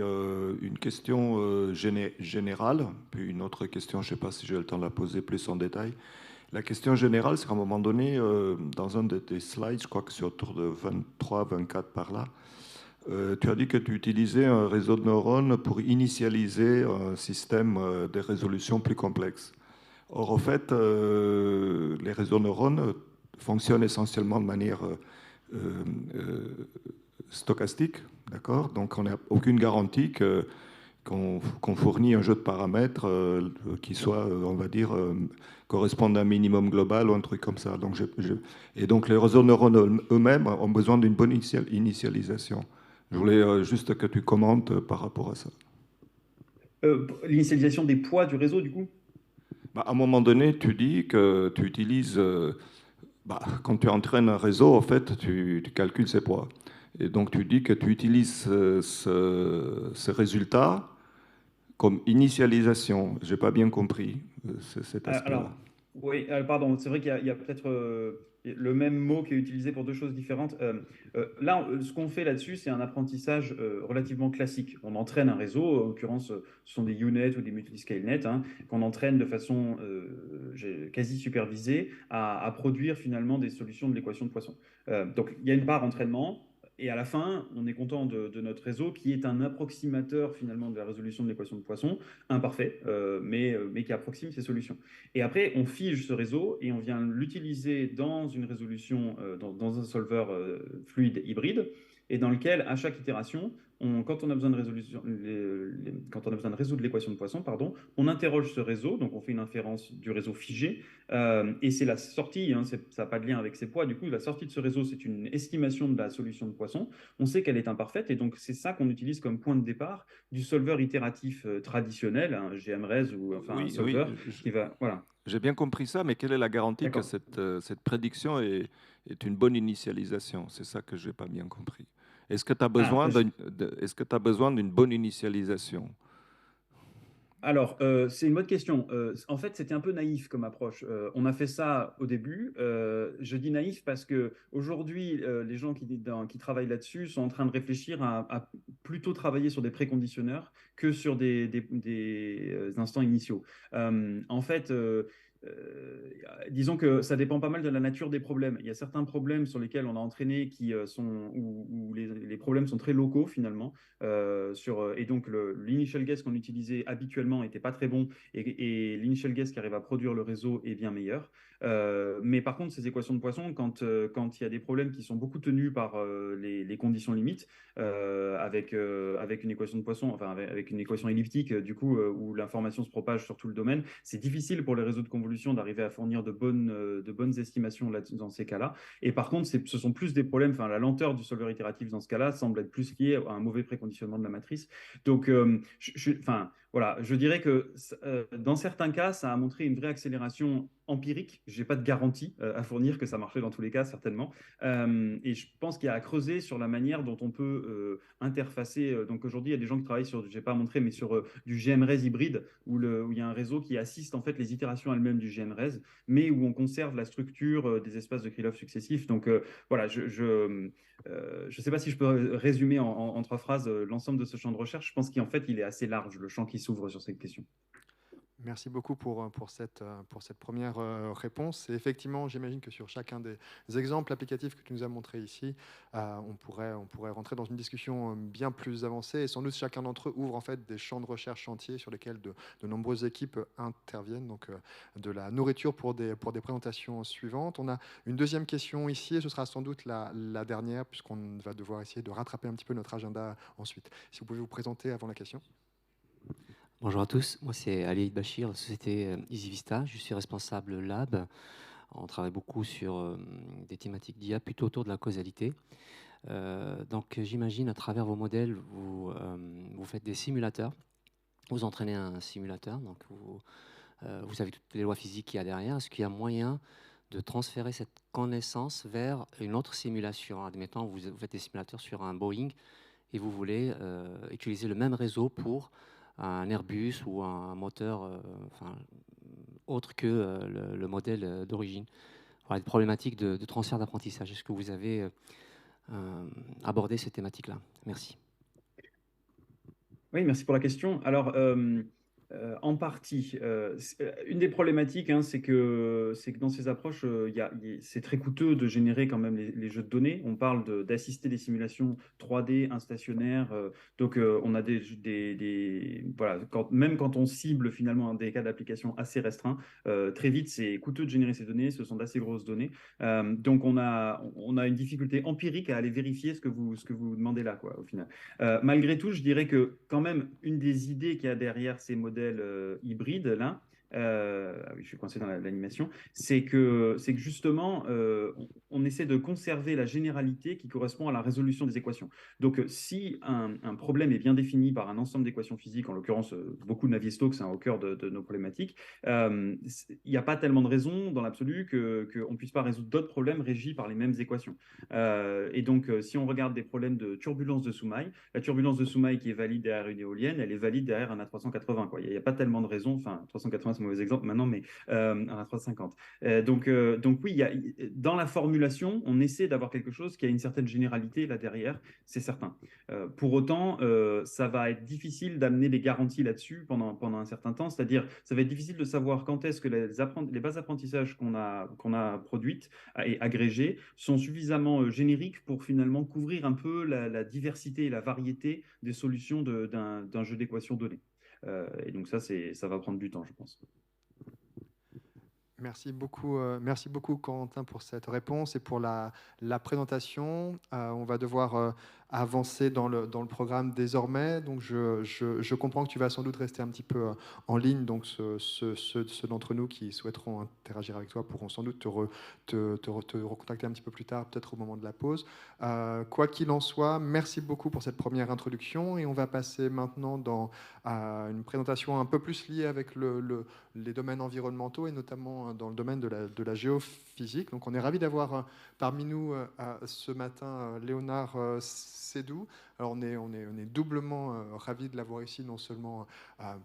une question générale, puis une autre question, je ne sais pas si j'ai le temps de la poser plus en détail. La question générale, c'est qu'à un moment donné, dans un de tes slides, je crois que c'est autour de 23, 24 par là, tu as dit que tu utilisais un réseau de neurones pour initialiser un système de résolution plus complexe. Or, en fait, les réseaux de neurones fonctionnent essentiellement de manière stochastique, d'accord? Donc, on n'a aucune garantie qu'on fournit un jeu de paramètres qui soit, on va dire, correspondent à un minimum global ou un truc comme ça. Et donc, les réseaux de neurones eux-mêmes ont besoin d'une bonne initialisation. Je voulais juste que tu commentes par rapport à ça. L'initialisation des poids du réseau, du coup? À un moment donné, tu dis que tu utilises... quand tu entraînes un réseau, en fait, tu calcules ses poids. Et donc, tu dis que tu utilises ce résultat comme initialisation. Je n'ai pas bien compris cet aspect-là. Alors, oui, pardon, c'est vrai qu'il y a peut-être le même mot qui est utilisé pour deux choses différentes. Là, ce qu'on fait là-dessus, c'est un apprentissage relativement classique. On entraîne un réseau, en l'occurrence, ce sont des UNet ou des multiscalenet, hein, qu'on entraîne de façon quasi supervisée à produire finalement des solutions de l'équation de Poisson. Donc, il y a une part entraînement. Et à la fin, on est content de notre réseau qui est un approximateur finalement de la résolution de l'équation de Poisson, imparfait, mais qui approxime ces solutions. Et après, on fige ce réseau et on vient l'utiliser dans une résolution, dans un solver fluide hybride, et dans lequel, à chaque itération, quand on a besoin de résoudre l'équation de Poisson, pardon, on interroge ce réseau, donc on fait une inférence du réseau figé, et c'est la sortie, hein, ça n'a pas de lien avec ses poids, du coup, la sortie de ce réseau, c'est une estimation de la solution de Poisson. On sait qu'elle est imparfaite, et donc c'est ça qu'on utilise comme point de départ du solver itératif traditionnel, un GMRes ou enfin un solver qui va... Voilà. J'ai bien compris ça, mais quelle est la garantie que cette prédiction est une bonne initialisation? C'est ça que je n'ai pas bien compris. Est-ce que tu as besoin d'une bonne initialisation? Alors, c'est une bonne question. En fait, c'était un peu naïf comme approche. On a fait ça au début. Je dis naïf parce que aujourd'hui, les gens qui travaillent là-dessus sont en train de réfléchir à plutôt travailler sur des préconditionneurs que sur des instants initiaux. En fait, disons que ça dépend pas mal de la nature des problèmes. Il y a certains problèmes sur lesquels on a entraîné où les problèmes sont très locaux finalement. Et donc l'initial guess qu'on utilisait habituellement n'était pas très bon et l'initial guess qui arrive à produire le réseau est bien meilleur. Mais par contre, ces équations de Poisson, quand il y a des problèmes qui sont beaucoup tenus par les conditions limites, avec une équation de Poisson, enfin avec une équation elliptique, du coup, où l'information se propage sur tout le domaine, c'est difficile pour les réseaux de convolution d'arriver à fournir de bonnes estimations là, dans ces cas-là. Et par contre, ce sont plus des problèmes, enfin la lenteur du solver itératif dans ce cas-là semble être plus liée à un mauvais préconditionnement de la matrice. Donc, enfin, voilà, je dirais que dans certains cas, ça a montré une vraie accélération empirique. Je n'ai pas de garantie à fournir que ça marchait dans tous les cas, certainement. Et je pense qu'il y a à creuser sur la manière dont on peut interfacer. Donc aujourd'hui, il y a des gens qui travaillent sur, je n'ai pas montré, mais sur du GMRES hybride, où il y a un réseau qui assiste en fait les itérations elles-mêmes du GMRES, mais où on conserve la structure des espaces de Krylov successifs. Donc voilà, je sais pas si je peux résumer en trois phrases l'ensemble de ce champ de recherche. Je pense qu'en fait, il est assez large, le champ qui s'ouvre sur cette question. Merci beaucoup pour cette première réponse. Et effectivement, j'imagine que sur chacun des exemples applicatifs que tu nous as montrés ici, on pourrait rentrer dans une discussion bien plus avancée. Et sans doute, chacun d'entre eux ouvre en fait des champs de recherche entiers sur lesquels de nombreuses équipes interviennent. Donc, de la nourriture pour des présentations suivantes. On a une deuxième question ici, et ce sera sans doute la dernière, puisqu'on va devoir essayer de rattraper un petit peu notre agenda ensuite. Si vous pouvez vous présenter avant la question. Bonjour à tous, moi c'est Ali Bachir, de la société EasyVista. Je suis responsable lab. On travaille beaucoup sur des thématiques d'IA plutôt autour de la causalité. Donc j'imagine à travers vos modèles, vous faites des simulateurs. Vous entraînez un simulateur, donc vous avez toutes les lois physiques qu'il y a derrière. Est-ce qu'il y a moyen de transférer cette connaissance vers une autre simulation? Admettons, vous faites des simulateurs sur un Boeing et vous voulez utiliser le même réseau pour un Airbus ou un moteur autre que le modèle d'origine. Voilà, une problématique de transfert d'apprentissage. Est-ce que vous avez abordé ces thématiques-là? Merci. Oui, merci pour la question. Alors, en partie, une des problématiques, hein, c'est que dans ces approches, c'est très coûteux de générer quand même les jeux de données. On parle d'assister des simulations 3D, instationnaires. Donc, on a voilà, même quand on cible finalement des cas d'application assez restreints, très vite, c'est coûteux de générer ces données. Ce sont d'assez grosses données. Donc, on a une difficulté empirique à aller vérifier ce que vous demandez là, quoi, au final. Malgré tout, je dirais que quand même, une des idées qu'il y a derrière ces modèles hybrides, là, oui, je suis coincé dans l'animation, c'est que justement, on essaie de conserver la généralité qui correspond à la résolution des équations. Donc, si un problème est bien défini par un ensemble d'équations physiques, en l'occurrence, beaucoup de Navier-Stokes au cœur de nos problématiques, il n'y a pas tellement de raisons dans l'absolu qu'on ne puisse pas résoudre d'autres problèmes régis par les mêmes équations. Et donc, si on regarde des problèmes de turbulence de Soumaï, la turbulence de Soumaï qui est valide derrière une éolienne, elle est valide derrière un A380. Quoi. Il n'y a pas tellement de raisons, enfin 380 c'est un mauvais exemple maintenant, mais un A350. Donc oui, dans la formulation, on essaie d'avoir quelque chose qui a une certaine généralité là derrière, c'est certain. Pour autant, ça va être difficile d'amener des garanties là-dessus pendant un certain temps, c'est-à-dire ça va être difficile de savoir quand est-ce que les bases d'apprentissage qu'on a produites et agrégées sont suffisamment génériques pour finalement couvrir un peu la diversité et la variété des solutions d'un jeu d'équations donné. Et donc ça va prendre du temps, je pense. Merci beaucoup Corentin pour cette réponse et pour la présentation. On va devoir avancer dans le programme désormais. Donc je comprends que tu vas sans doute rester un petit peu en ligne. Donc ceux d'entre nous qui souhaiteront interagir avec toi pourront sans doute te recontacter un petit peu plus tard, peut-être au moment de la pause. Quoi qu'il en soit, merci beaucoup pour cette première introduction et on va passer maintenant dans une présentation un peu plus liée avec les domaines environnementaux et notamment dans le domaine de la géophysique. Donc on est ravis d'avoir parmi nous ce matin Léonard Sédou. Alors on est doublement ravis de l'avoir ici, non seulement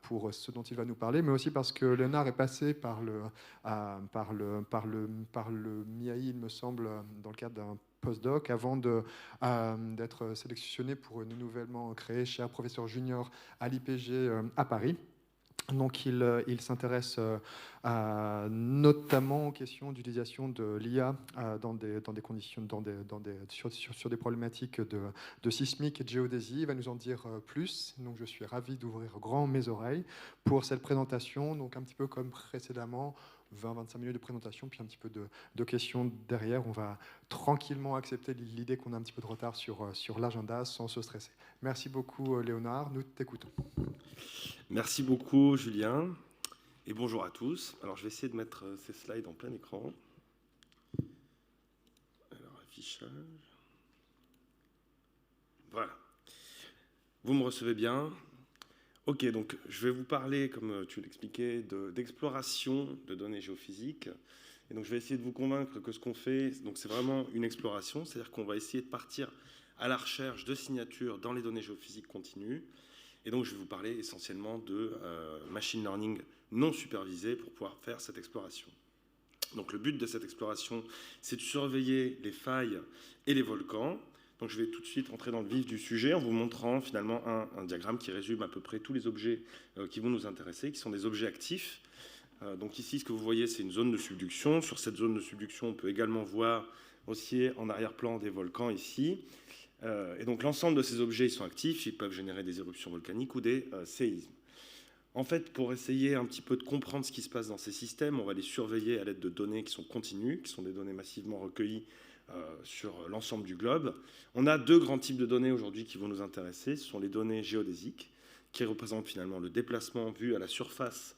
pour ce dont il va nous parler, mais aussi parce que Léonard est passé par le MIAI, il me semble, dans le cadre d'un postdoc avant d'être sélectionné pour une nouvellement créée chaire professeur junior à l'IPG à Paris. Donc, il s'intéresse notamment aux questions d'utilisation de l'IA dans des conditions, sur des problématiques de sismique et de géodésie. Il va nous en dire plus. Donc, je suis ravi d'ouvrir grand mes oreilles pour cette présentation. Donc, un petit peu comme précédemment, 20-25 minutes de présentation, puis un petit peu de questions derrière. On va tranquillement accepter l'idée qu'on a un petit peu de retard sur l'agenda sans se stresser. Merci beaucoup, Léonard. Nous t'écoutons. Merci beaucoup, Julien. Et bonjour à tous. Alors, je vais essayer de mettre ces slides en plein écran. Alors, affichage. Voilà. Vous me recevez bien? Ok, donc je vais vous parler, comme tu l'expliquais, d'exploration de données géophysiques. Et donc, je vais essayer de vous convaincre que ce qu'on fait, donc c'est vraiment une exploration, c'est-à-dire qu'on va essayer de partir à la recherche de signatures dans les données géophysiques continues. Et donc, je vais vous parler essentiellement de machine learning non supervisé pour pouvoir faire cette exploration. Donc, le but de cette exploration, c'est de surveiller les failles et les volcans. Donc, je vais tout de suite rentrer dans le vif du sujet en vous montrant finalement un diagramme qui résume à peu près tous les objets qui vont nous intéresser, qui sont des objets actifs. Donc ici, ce que vous voyez, c'est une zone de subduction. Sur cette zone de subduction, on peut également voir aussi en arrière-plan des volcans ici. Et donc l'ensemble de ces objets, ils sont actifs, ils peuvent générer des éruptions volcaniques ou des séismes. En fait, pour essayer un petit peu de comprendre ce qui se passe dans ces systèmes, on va les surveiller à l'aide de données qui sont continues, qui sont des données massivement recueillies sur l'ensemble du globe. On a deux grands types de données aujourd'hui qui vont nous intéresser. Ce sont les données géodésiques, qui représentent finalement le déplacement vu à la surface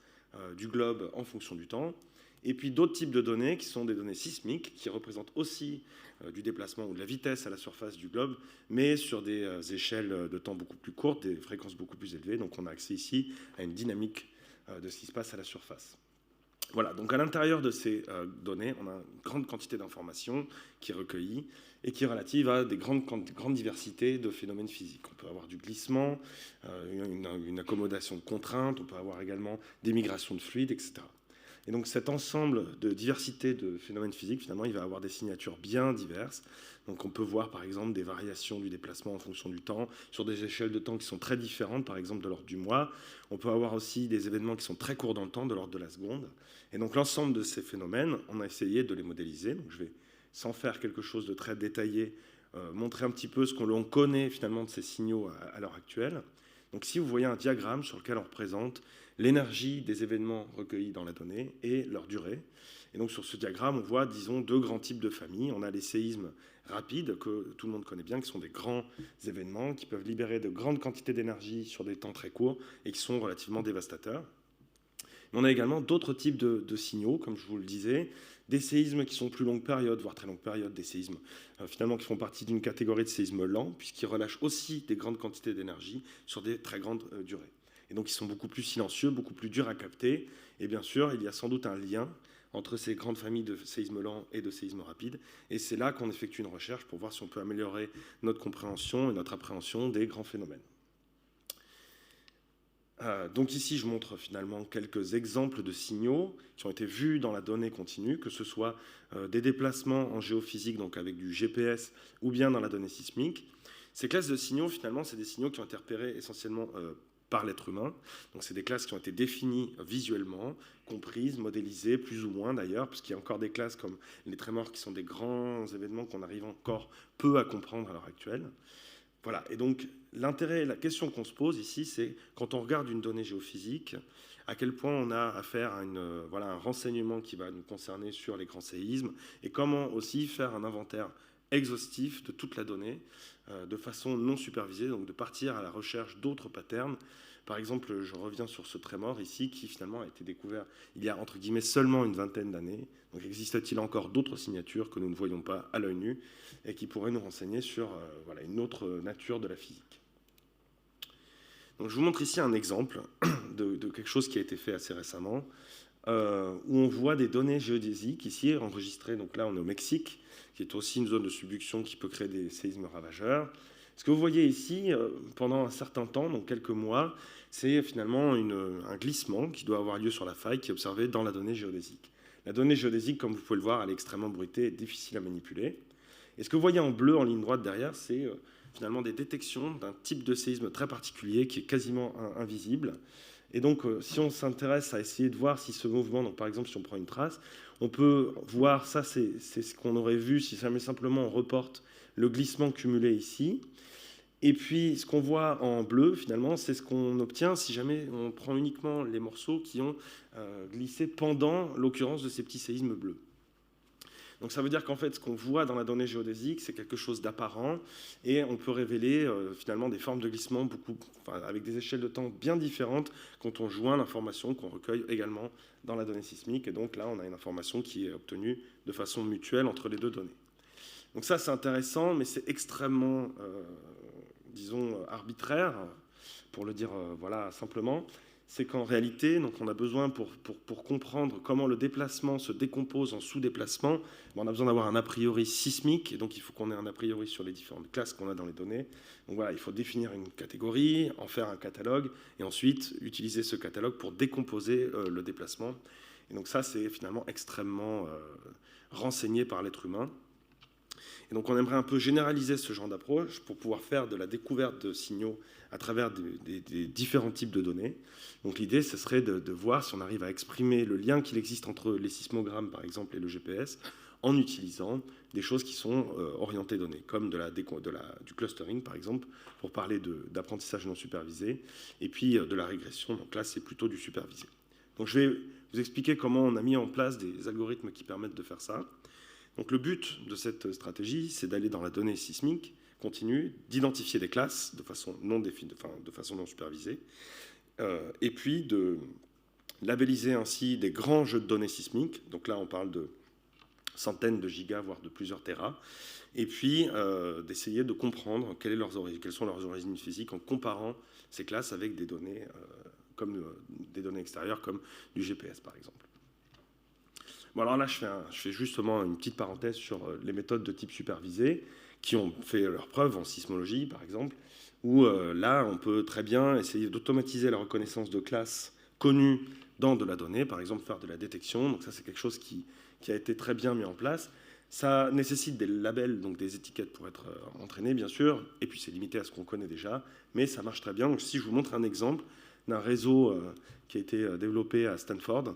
du globe en fonction du temps. Et puis d'autres types de données qui sont des données sismiques, qui représentent aussi du déplacement ou de la vitesse à la surface du globe, mais sur des échelles de temps beaucoup plus courtes, des fréquences beaucoup plus élevées. Donc on a accès ici à une dynamique de ce qui se passe à la surface. Voilà, donc à l'intérieur de ces données, on a une grande quantité d'informations qui est recueillie et qui est relative à des grandes diversités de phénomènes physiques. On peut avoir du glissement, une accommodation de contraintes, on peut avoir également des migrations de fluides, etc. Et donc cet ensemble de diversité de phénomènes physiques, finalement, il va avoir des signatures bien diverses. Donc on peut voir par exemple des variations du déplacement en fonction du temps, sur des échelles de temps qui sont très différentes, par exemple de l'ordre du mois. On peut avoir aussi des événements qui sont très courts dans le temps, de l'ordre de la seconde. Et donc l'ensemble de ces phénomènes, on a essayé de les modéliser. Donc je vais, sans faire quelque chose de très détaillé, montrer un petit peu ce qu'on connaît finalement de ces signaux à l'heure actuelle. Donc si vous voyez un diagramme sur lequel on représente l'énergie des événements recueillis dans la donnée et leur durée. Et donc sur ce diagramme, on voit, disons, deux grands types de familles. On a les séismes rapides, que tout le monde connaît bien, qui sont des grands événements, qui peuvent libérer de grandes quantités d'énergie sur des temps très courts et qui sont relativement dévastateurs. Mais on a également d'autres types de signaux, comme je vous le disais, des séismes qui sont plus longue période, voire très longue période, des séismes finalement qui font partie d'une catégorie de séismes lents, puisqu'ils relâchent aussi des grandes quantités d'énergie sur des très grandes durées. Et donc ils sont beaucoup plus silencieux, beaucoup plus durs à capter. Et bien sûr, il y a sans doute un lien entre ces grandes familles de séismes lents et de séismes rapides. Et c'est là qu'on effectue une recherche pour voir si on peut améliorer notre compréhension et notre appréhension des grands phénomènes. Donc ici, je montre finalement quelques exemples de signaux qui ont été vus dans la donnée continue, que ce soit des déplacements en géophysique, donc avec du GPS, ou bien dans la donnée sismique. Ces classes de signaux, finalement, c'est des signaux qui ont été repérés essentiellement par l'être humain. Donc c'est des classes qui ont été définies visuellement, comprises, modélisées, plus ou moins d'ailleurs, puisqu'il y a encore des classes comme les trémors qui sont des grands événements qu'on arrive encore peu à comprendre à l'heure actuelle. Voilà, et donc l'intérêt, la question qu'on se pose ici, c'est quand on regarde une donnée géophysique, à quel point on a affaire à un renseignement qui va nous concerner sur les grands séismes, et comment aussi faire un inventaire exhaustif de toute la donnée de façon non supervisée, donc de partir à la recherche d'autres patterns. Par exemple, je reviens sur ce trémor ici, qui finalement a été découvert il y a entre guillemets seulement une vingtaine d'années. Donc existe-t-il encore d'autres signatures que nous ne voyons pas à l'œil nu et qui pourraient nous renseigner sur une autre nature de la physique. Donc je vous montre ici un exemple de quelque chose qui a été fait assez récemment, où on voit des données géodésiques ici enregistrées. Donc là, on est au Mexique, qui est aussi une zone de subduction qui peut créer des séismes ravageurs. Ce que vous voyez ici, pendant un certain temps, donc quelques mois, c'est finalement un glissement qui doit avoir lieu sur la faille qui est observé dans la donnée géodésique. La donnée géodésique, comme vous pouvez le voir, elle est extrêmement bruitée et difficile à manipuler. Et ce que vous voyez en bleu, en ligne droite derrière, c'est finalement des détections d'un type de séisme très particulier qui est quasiment invisible Et donc, si on s'intéresse à essayer de voir si ce mouvement, donc par exemple, si on prend une trace, on peut voir, ça c'est ce qu'on aurait vu si simplement on reporte le glissement cumulé ici. Et puis, ce qu'on voit en bleu, finalement, c'est ce qu'on obtient si jamais on prend uniquement les morceaux qui ont glissé pendant l'occurrence de ces petits séismes bleus. Donc ça veut dire qu'en fait, ce qu'on voit dans la donnée géodésique, c'est quelque chose d'apparent, et on peut révéler finalement des formes de glissement avec des échelles de temps bien différentes quand on joint l'information qu'on recueille également dans la donnée sismique. Et donc là, on a une information qui est obtenue de façon mutuelle entre les deux données. Donc ça, c'est intéressant, mais c'est extrêmement, disons, arbitraire, pour le dire voilà, simplement. C'est qu'en réalité, donc on a besoin, pour comprendre comment le déplacement se décompose en sous-déplacement, on a besoin d'avoir un a priori sismique, et donc il faut qu'on ait un a priori sur les différentes classes qu'on a dans les données. Donc voilà, il faut définir une catégorie, en faire un catalogue, et ensuite utiliser ce catalogue pour décomposer le déplacement. Et donc ça, c'est finalement extrêmement renseigné par l'être humain. Et donc on aimerait un peu généraliser ce genre d'approche pour pouvoir faire de la découverte de signaux à travers des différents types de données. Donc l'idée, ce serait de voir si on arrive à exprimer le lien qu'il existe entre les sismogrammes, par exemple, et le GPS, en utilisant des choses qui sont orientées données, comme du clustering, par exemple, pour parler d'apprentissage non supervisé, et puis de la régression. Donc là, c'est plutôt du supervisé. Donc je vais vous expliquer comment on a mis en place des algorithmes qui permettent de faire ça. Donc le but de cette stratégie, c'est d'aller dans la donnée sismique continue, d'identifier des classes de façon non supervisée, et puis de labelliser ainsi des grands jeux de données sismiques. Donc là, on parle de centaines de gigas, voire de plusieurs téras, et puis d'essayer de comprendre quelles sont leurs origines physiques en comparant ces classes avec des données, des données extérieures, comme du GPS, par exemple. Bon, alors là, je fais justement une petite parenthèse sur les méthodes de type supervisé qui ont fait leurs preuves en sismologie, par exemple, où là, on peut très bien essayer d'automatiser la reconnaissance de classes connues dans de la donnée, par exemple faire de la détection. Donc ça, c'est quelque chose qui a été très bien mis en place. Ça nécessite des labels, donc des étiquettes pour être entraîné, bien sûr, et puis c'est limité à ce qu'on connaît déjà, mais ça marche très bien. Donc si je vous montre un exemple d'un réseau qui a été développé à Stanford,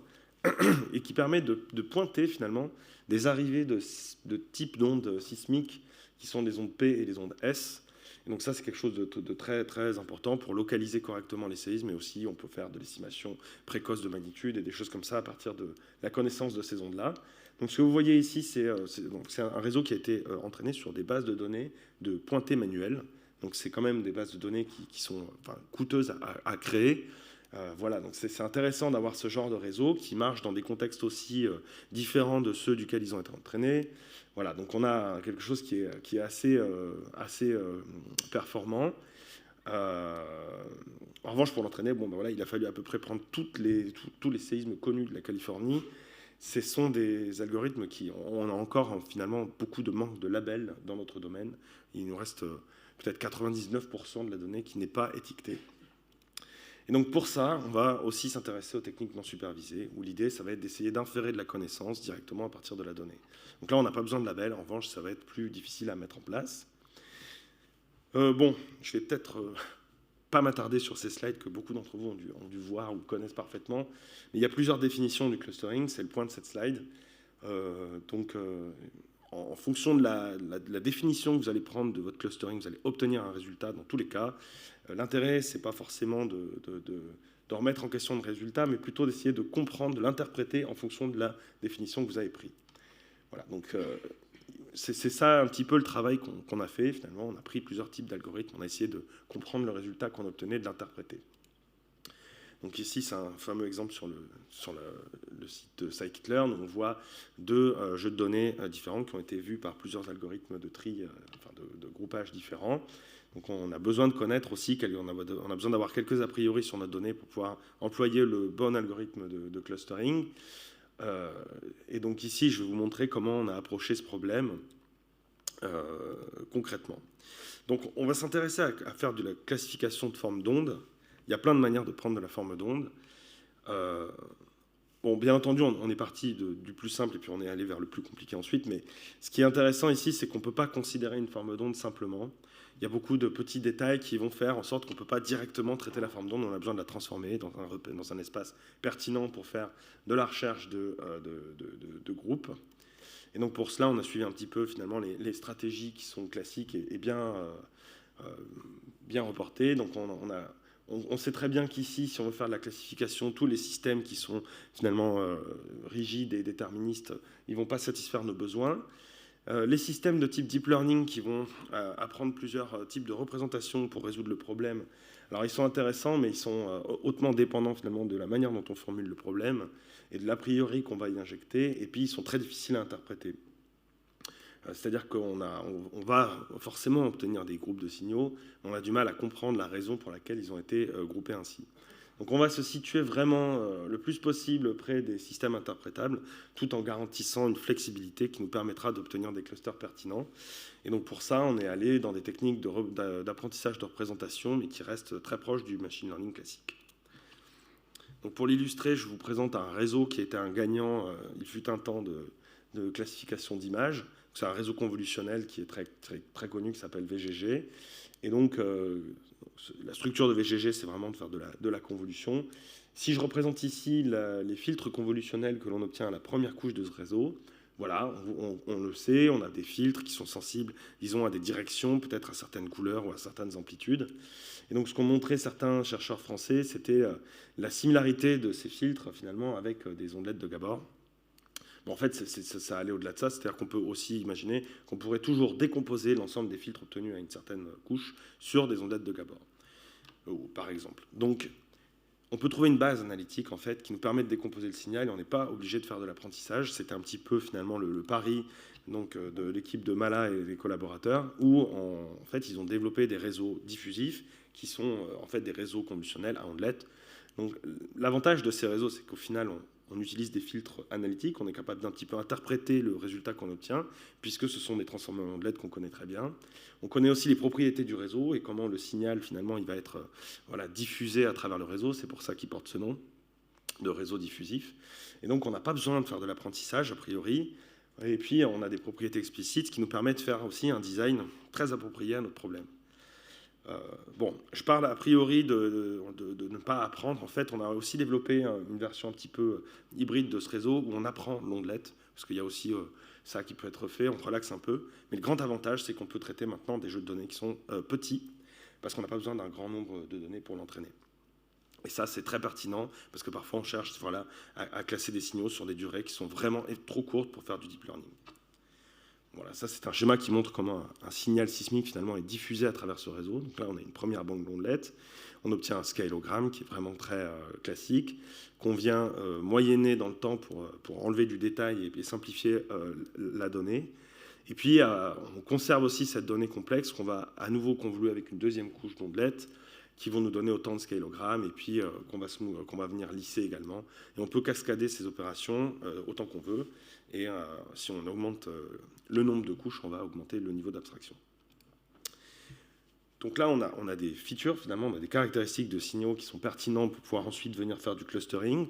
et qui permet de pointer finalement des arrivées de types d'ondes sismiques qui sont des ondes P et des ondes S. Et donc ça, c'est quelque chose de très, très important pour localiser correctement les séismes, mais aussi on peut faire de l'estimation précoce de magnitude et des choses comme ça à partir de la connaissance de ces ondes-là. Donc ce que vous voyez ici, c'est un réseau qui a été entraîné sur des bases de données de pointées manuelles. Donc c'est quand même des bases de données qui sont coûteuses à créer. Voilà, donc c'est intéressant d'avoir ce genre de réseau qui marche dans des contextes aussi différents de ceux duquel ils ont été entraînés. Voilà, donc on a quelque chose qui est assez performant. En revanche, pour l'entraîner, voilà, il a fallu à peu près prendre tous les séismes connus de la Californie. Ce sont des algorithmes on a encore finalement beaucoup de manque de labels dans notre domaine. Il nous reste peut-être 99% de la donnée qui n'est pas étiquetée. Et donc pour ça, on va aussi s'intéresser aux techniques non supervisées, où l'idée, ça va être d'essayer d'inférer de la connaissance directement à partir de la donnée. Donc là, on n'a pas besoin de label, en revanche, ça va être plus difficile à mettre en place. Bon, je vais peut-être pas m'attarder sur ces slides que beaucoup d'entre vous ont dû voir ou connaissent parfaitement, mais il y a plusieurs définitions du clustering, c'est le point de cette slide. En fonction de la définition que vous allez prendre de votre clustering, vous allez obtenir un résultat dans tous les cas. L'intérêt, ce n'est pas forcément de remettre en question le résultat, mais plutôt d'essayer de comprendre, de l'interpréter en fonction de la définition que vous avez prise. Voilà, donc c'est ça un petit peu le travail qu'on a fait. Finalement, on a pris plusieurs types d'algorithmes, on a essayé de comprendre le résultat qu'on obtenait, de l'interpréter. Donc ici, c'est un fameux exemple sur le site de scikit-learn, où on voit deux jeux de données différents qui ont été vus par plusieurs algorithmes de tri, de groupage différents. Donc on a besoin de connaître aussi, on a besoin d'avoir quelques a priori sur notre donnée pour pouvoir employer le bon algorithme de clustering. Et donc ici, je vais vous montrer comment on a approché ce problème concrètement. Donc on va s'intéresser à faire de la classification de forme d'onde. Il y a plein de manières de prendre de la forme d'onde. bon, bien entendu, on est parti du plus simple et puis on est allé vers le plus compliqué ensuite, mais ce qui est intéressant ici, c'est qu'on ne peut pas considérer une forme d'onde simplement. Il y a beaucoup de petits détails qui vont faire en sorte qu'on ne peut pas directement traiter la forme d'onde, on a besoin de la transformer dans un espace pertinent pour faire de la recherche de groupes. Et donc pour cela, on a suivi un petit peu finalement les stratégies qui sont classiques et bien reportées. Donc on sait très bien qu'ici, si on veut faire de la classification, tous les systèmes qui sont finalement rigides et déterministes, ils ne vont pas satisfaire nos besoins. Les systèmes de type deep learning qui vont apprendre plusieurs types de représentations pour résoudre le problème, alors ils sont intéressants, mais ils sont hautement dépendants finalement de la manière dont on formule le problème et de l'a priori qu'on va y injecter, et puis ils sont très difficiles à interpréter. C'est-à-dire qu'on va forcément obtenir des groupes de signaux, mais on a du mal à comprendre la raison pour laquelle ils ont été groupés ainsi. Donc on va se situer vraiment le plus possible près des systèmes interprétables, tout en garantissant une flexibilité qui nous permettra d'obtenir des clusters pertinents. Et donc pour ça, on est allé dans des techniques d'apprentissage de représentation, mais qui restent très proches du machine learning classique. Donc pour l'illustrer, je vous présente un réseau qui était un gagnant, il fut un temps de classification d'images. C'est un réseau convolutionnel qui est très, très, très connu, qui s'appelle VGG. Et donc, la structure de VGG, c'est vraiment de faire de la convolution. Si je représente ici les filtres convolutionnels que l'on obtient à la première couche de ce réseau, voilà, on le sait, on a des filtres qui sont sensibles, disons, à des directions, peut-être à certaines couleurs ou à certaines amplitudes. Et donc, ce qu'ont montré certains chercheurs français, c'était la similarité de ces filtres, finalement, avec des ondelettes de Gabor. Bon, en fait, ça allait au-delà de ça, c'est-à-dire qu'on peut aussi imaginer qu'on pourrait toujours décomposer l'ensemble des filtres obtenus à une certaine couche sur des ondelettes de Gabor, par exemple. Donc, on peut trouver une base analytique, en fait, qui nous permet de décomposer le signal, et on n'est pas obligé de faire de l'apprentissage. C'était un petit peu, finalement, le pari donc, de l'équipe de Mala et des collaborateurs, où, en fait, ils ont développé des réseaux diffusifs qui sont, en fait, des réseaux convolutionnels à ondelettes. Donc, l'avantage de ces réseaux, c'est qu'au final, on utilise des filtres analytiques, on est capable d'un petit peu interpréter le résultat qu'on obtient, puisque ce sont des transformeurs en ondelettes qu'on connaît très bien. On connaît aussi les propriétés du réseau et comment le signal, finalement, il va être diffusé à travers le réseau. C'est pour ça qu'il porte ce nom de réseau diffusif. Et donc, on n'a pas besoin de faire de l'apprentissage, a priori. Et puis, on a des propriétés explicites qui nous permettent de faire aussi un design très approprié à notre problème. Bon, je parle a priori de ne pas apprendre. En fait, on a aussi développé une version un petit peu hybride de ce réseau où on apprend l'ondelette, parce qu'il y a aussi ça qui peut être fait, on relaxe un peu. Mais le grand avantage, c'est qu'on peut traiter maintenant des jeux de données qui sont petits, parce qu'on n'a pas besoin d'un grand nombre de données pour l'entraîner. Et ça, c'est très pertinent, parce que parfois, on cherche à classer des signaux sur des durées qui sont vraiment trop courtes pour faire du deep learning. Voilà, ça c'est un schéma qui montre comment un signal sismique finalement est diffusé à travers ce réseau. Donc là, on a une première banque d'ondelettes. On obtient un scalogramme qui est vraiment très classique, qu'on vient moyenner dans le temps pour enlever du détail et simplifier la donnée. Et puis, on conserve aussi cette donnée complexe qu'on va à nouveau convoluer avec une deuxième couche d'ondelettes qui vont nous donner autant de scalogrammes et puis qu'on va venir lisser également. Et on peut cascader ces opérations autant qu'on veut. Et si on augmente le nombre de couches, on va augmenter le niveau d'abstraction. Donc là, on a des features, finalement, on a des caractéristiques de signaux qui sont pertinents pour pouvoir ensuite venir faire du clustering.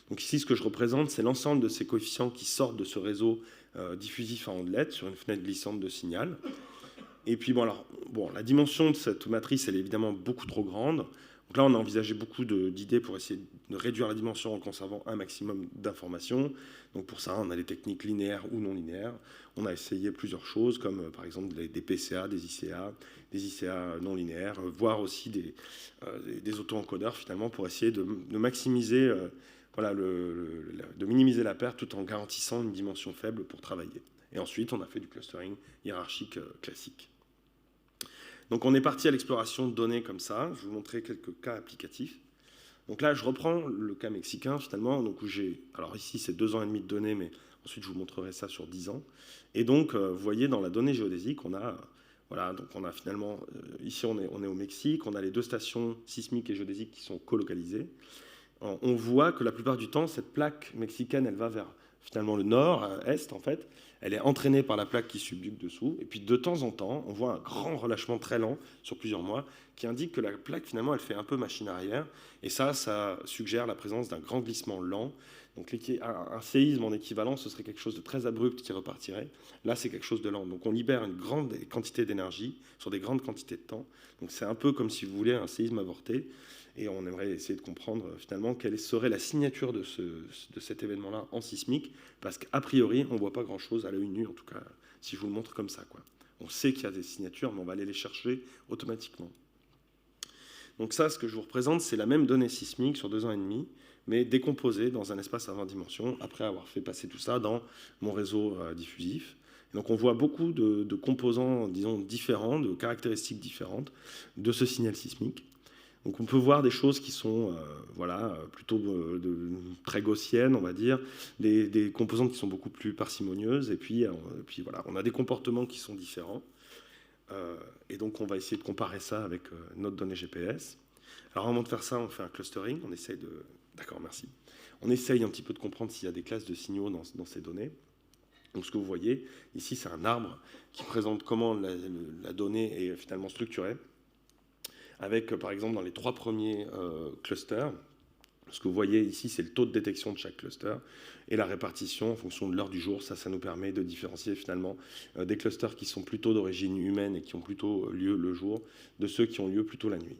Donc ici, ce que je représente, c'est l'ensemble de ces coefficients qui sortent de ce réseau diffusif à ondelettes sur une fenêtre glissante de signal. Et puis, la dimension de cette matrice, elle est évidemment beaucoup trop grande. Donc là, on a envisagé beaucoup d'idées pour essayer de réduire la dimension en conservant un maximum d'informations. Donc pour ça, on a des techniques linéaires ou non linéaires. On a essayé plusieurs choses, comme par exemple des PCA, des ICA non linéaires, voire aussi des auto-encodeurs, finalement, pour essayer de maximiser, de minimiser la perte tout en garantissant une dimension faible pour travailler. Et ensuite, on a fait du clustering hiérarchique classique. Donc on est parti à l'exploration de données comme ça. Je vais vous montrer quelques cas applicatifs. Donc là, je reprends le cas mexicain finalement. Donc alors ici, c'est 2 ans et demi de données, mais ensuite je vous montrerai ça sur 10 ans. Et donc, vous voyez, dans la donnée géodésique, on a finalement, ici on est au Mexique, on a les 2 stations sismiques et géodésiques qui sont colocalisées. On voit que la plupart du temps, cette plaque mexicaine, elle va vers finalement le nord, est en fait. Elle est entraînée par la plaque qui subduque dessous. Et puis de temps en temps, on voit un grand relâchement très lent sur plusieurs mois qui indique que la plaque, finalement, elle fait un peu machine arrière. Et ça suggère la présence d'un grand glissement lent, Donc un séisme en équivalent, ce serait quelque chose de très abrupt qui repartirait. Là, c'est quelque chose de lent. Donc on libère une grande quantité d'énergie sur des grandes quantités de temps. Donc c'est un peu comme si vous voulez un séisme avorté. Et on aimerait essayer de comprendre finalement quelle serait la signature de cet événement-là en sismique, parce qu'a priori, on ne voit pas grand-chose à l'œil nu, en tout cas, si je vous le montre comme ça, quoi. On sait qu'il y a des signatures, mais on va aller les chercher automatiquement. Donc ça, ce que je vous représente, c'est la même donnée sismique sur 2 ans et demi, mais décomposée dans un espace à 20 dimensions, après avoir fait passer tout ça dans mon réseau diffusif. Et donc on voit beaucoup de composants, disons, différents, de caractéristiques différentes de ce signal sismique. Donc on peut voir des choses qui sont plutôt très gaussiennes, on va dire, des composantes qui sont beaucoup plus parcimonieuses, et puis voilà, on a des comportements qui sont différents. Et donc on va essayer de comparer ça avec notre donnée GPS. Alors avant de faire ça, on fait un clustering, on essaye de... D'accord, merci. On essaye un petit peu de comprendre s'il y a des classes de signaux dans ces données. Donc ce que vous voyez, ici c'est un arbre qui présente comment la donnée est finalement structurée, avec par exemple dans les 3 premiers clusters, ce que vous voyez ici c'est le taux de détection de chaque cluster, et la répartition en fonction de l'heure du jour. Ça nous permet de différencier finalement des clusters qui sont plutôt d'origine humaine et qui ont plutôt lieu le jour, de ceux qui ont lieu plutôt la nuit.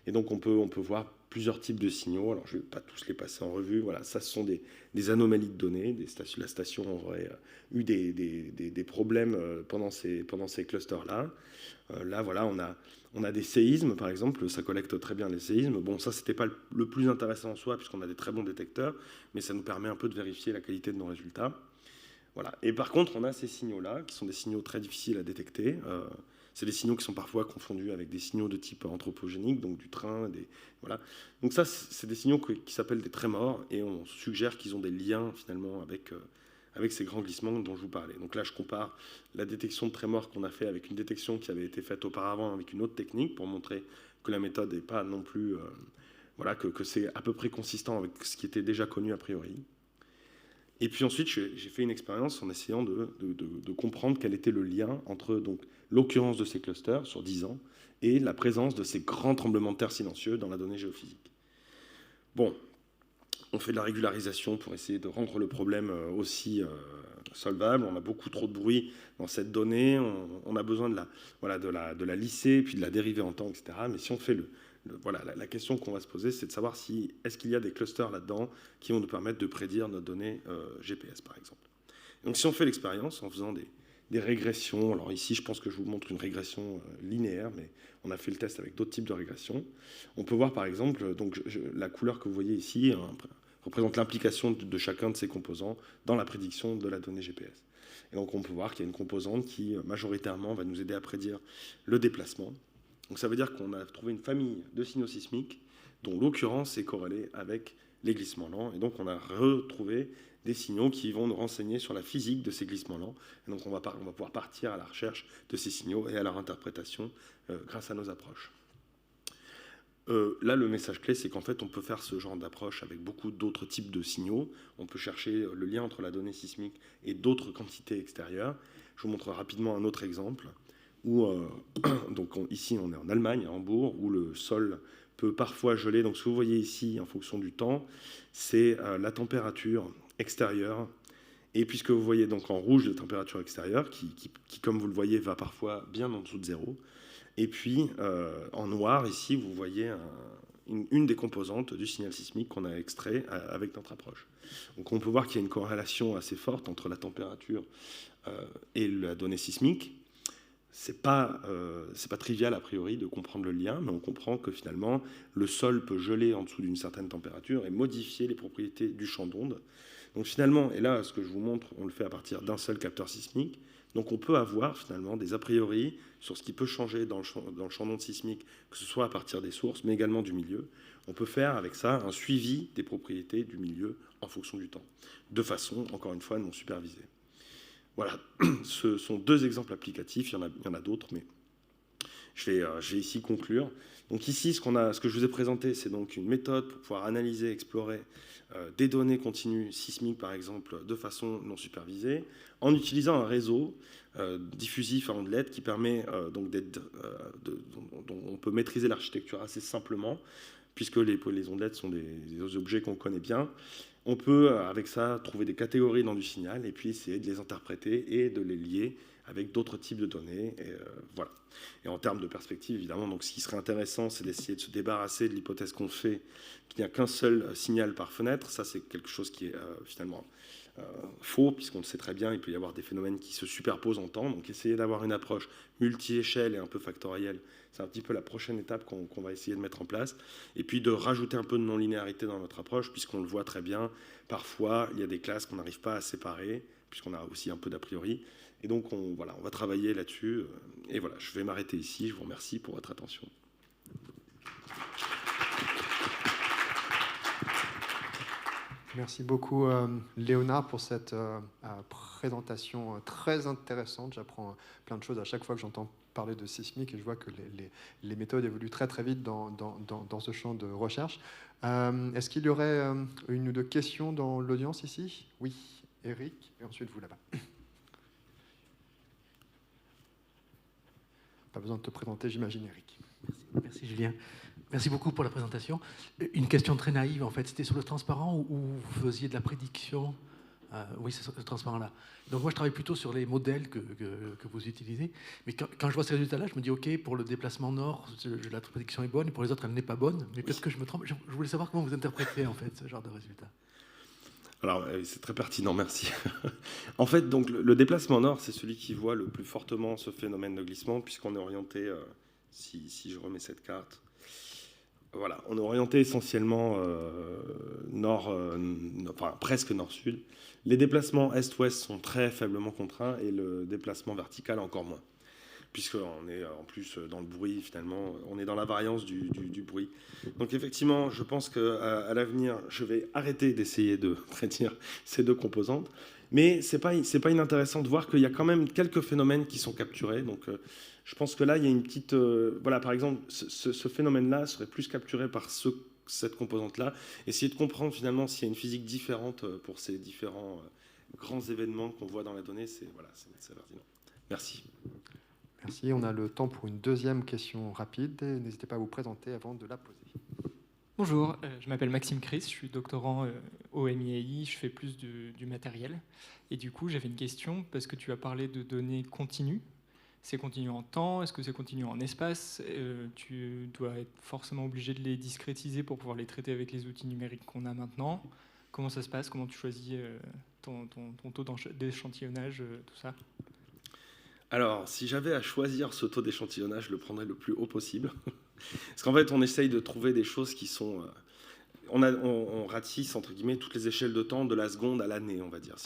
Et donc on peut voir plusieurs types de signaux. Alors je ne vais pas tous les passer en revue. Voilà, ça ce sont des anomalies de données. La station aurait eu des problèmes pendant ces clusters-là. Là, voilà, on a des séismes, par exemple. Ça collecte très bien les séismes. Bon, ça, c'était pas le plus intéressant en soi, puisqu'on a des très bons détecteurs, mais ça nous permet un peu de vérifier la qualité de nos résultats. Voilà. Et par contre, on a ces signaux-là, qui sont des signaux très difficiles à détecter. C'est des signaux qui sont parfois confondus avec des signaux de type anthropogénique, donc du train. Voilà. Donc ça, c'est des signaux qui s'appellent des trémors, et on suggère qu'ils ont des liens, finalement, avec ces grands glissements dont je vous parlais. Donc là, je compare la détection de trémors qu'on a fait avec une détection qui avait été faite auparavant avec une autre technique, pour montrer que la méthode n'est pas non plus... que c'est à peu près consistant avec ce qui était déjà connu a priori. Et puis ensuite, j'ai fait une expérience en essayant de comprendre quel était le lien entre donc l'occurrence de ces clusters sur 10 ans et la présence de ces grands tremblements de terre silencieux dans la donnée géophysique. Bon, on fait de la régularisation pour essayer de rendre le problème aussi solvable. On a beaucoup trop de bruit dans cette donnée. On a besoin de la lisser, puis de la dériver en temps, etc. Mais si on fait la question qu'on va se poser, c'est de savoir est-ce qu'il y a des clusters là-dedans qui vont nous permettre de prédire notre donnée GPS, par exemple. Donc si on fait l'expérience en faisant des régressions, alors ici je pense que je vous montre une régression linéaire, mais on a fait le test avec d'autres types de régressions. On peut voir par exemple, donc la couleur que vous voyez ici représente l'implication de chacun de ces composants dans la prédiction de la donnée GPS. Et donc on peut voir qu'il y a une composante qui majoritairement va nous aider à prédire le déplacement. Donc ça veut dire qu'on a trouvé une famille de signaux sismiques dont l'occurrence est corrélée avec les glissements lents. Et donc on a retrouvé des signaux qui vont nous renseigner sur la physique de ces glissements lents. Et donc on va pouvoir partir à la recherche de ces signaux et à leur interprétation grâce à nos approches. Là, le message clé, c'est qu'en fait, on peut faire ce genre d'approche avec beaucoup d'autres types de signaux. On peut chercher le lien entre la donnée sismique et d'autres quantités extérieures. Je vous montre rapidement un autre exemple. Ici, on est en Allemagne, à Hambourg, où le sol peut parfois geler. Donc, ce que vous voyez ici, en fonction du temps, c'est la température extérieure. Et puisque vous voyez donc en rouge la température extérieure, qui, comme vous le voyez, va parfois bien en dessous de 0. Et puis, en noir, ici, vous voyez une des composantes du signal sismique qu'on a extrait avec notre approche. Donc, on peut voir qu'il y a une corrélation assez forte entre la température et la donnée sismique. C'est pas trivial a priori de comprendre le lien, mais on comprend que finalement le sol peut geler en dessous d'une certaine température et modifier les propriétés du champ d'onde. Donc finalement, et là ce que je vous montre, on le fait à partir d'un seul capteur sismique. Donc on peut avoir finalement des a priori sur ce qui peut changer dans le champ d'onde sismique, que ce soit à partir des sources, mais également du milieu. On peut faire avec ça un suivi des propriétés du milieu en fonction du temps, de façon, encore une fois, non supervisée. Voilà, ce sont 2 exemples applicatifs, il y en a d'autres, mais je vais ici conclure. Donc ici, ce que je vous ai présenté, c'est donc une méthode pour pouvoir analyser, explorer des données continues sismiques, par exemple, de façon non supervisée, en utilisant un réseau diffusif à ondelettes qui permet dont on peut maîtriser l'architecture assez simplement, puisque les ondelettes sont des objets qu'on connaît bien. On peut, avec ça, trouver des catégories dans du signal et puis essayer de les interpréter et de les lier avec d'autres types de données. Et, voilà. Et en termes de perspective, évidemment, donc, ce qui serait intéressant, c'est d'essayer de se débarrasser de l'hypothèse qu'on fait qu'il n'y a qu'un seul signal par fenêtre. Ça, c'est quelque chose qui est finalement faux, puisqu'on le sait très bien, il peut y avoir des phénomènes qui se superposent en temps. Donc essayer d'avoir une approche multi-échelle et un peu factorielle, c'est un petit peu la prochaine étape qu'on va essayer de mettre en place. Et puis de rajouter un peu de non-linéarité dans notre approche, puisqu'on le voit très bien, parfois il y a des classes qu'on n'arrive pas à séparer, puisqu'on a aussi un peu d'a priori. Et donc on va travailler là-dessus. Et voilà, je vais m'arrêter ici. Je vous remercie pour votre attention. Merci beaucoup Léonard pour cette présentation très intéressante. J'apprends plein de choses à chaque fois que j'entends parler de sismique et je vois que les méthodes évoluent très très vite dans ce champ de recherche. Est-ce qu'il y aurait une ou deux questions dans l'audience ici? Oui, Eric, et ensuite vous là-bas. Pas besoin de te présenter, j'imagine, Eric. Merci Julien. Merci beaucoup pour la présentation. Une question très naïve, en fait, c'était sur le transparent où vous faisiez de la prédiction. Oui, c'est ce transparent-là. Donc moi, je travaille plutôt sur les modèles que vous utilisez. Mais quand je vois ces résultats-là, je me dis, OK, pour le déplacement nord, la prédiction est bonne, et pour les autres, elle n'est pas bonne. Mais peut-être que je me trompe. Je voulais savoir comment vous interprétez, en fait, ce genre de résultats. Alors, c'est très pertinent, merci. En fait, donc, le déplacement nord, c'est celui qui voit le plus fortement ce phénomène de glissement, puisqu'on est orienté, si je remets cette carte, voilà, on est orienté essentiellement nord, enfin presque nord-sud. Les déplacements est-ouest sont très faiblement contraints et le déplacement vertical encore moins, puisqu'on est en plus dans le bruit finalement, on est dans la variance du bruit. Donc effectivement, je pense qu'à l'avenir, je vais arrêter d'essayer de prédire ces deux composantes, mais c'est pas inintéressant de voir qu'il y a quand même quelques phénomènes qui sont capturés. Donc je pense que là, il y a une petite... voilà, par exemple, ce phénomène-là serait plus capturé par cette composante-là. Essayer de comprendre finalement s'il y a une physique différente pour ces différents grands événements qu'on voit dans la donnée, c'est pertinent. Merci. Merci. On a le temps pour une deuxième question rapide. N'hésitez pas à vous présenter avant de la poser. Bonjour, je m'appelle Maxime Chris, je suis doctorant au MIAI, je fais plus du matériel. Et du coup, j'avais une question, parce que tu as parlé de données continues. C'est continu en temps? Est-ce que c'est continu en espace? Tu dois être forcément obligé de les discrétiser pour pouvoir les traiter avec les outils numériques qu'on a maintenant. Comment ça se passe? Comment tu choisis ton taux d'échantillonnage, tout ça? Alors, si j'avais à choisir ce taux d'échantillonnage, je le prendrais le plus haut possible. Parce qu'en fait, on essaye de trouver des choses qui sont... on ratisse, entre guillemets, toutes les échelles de temps de la seconde à l'année, on va dire.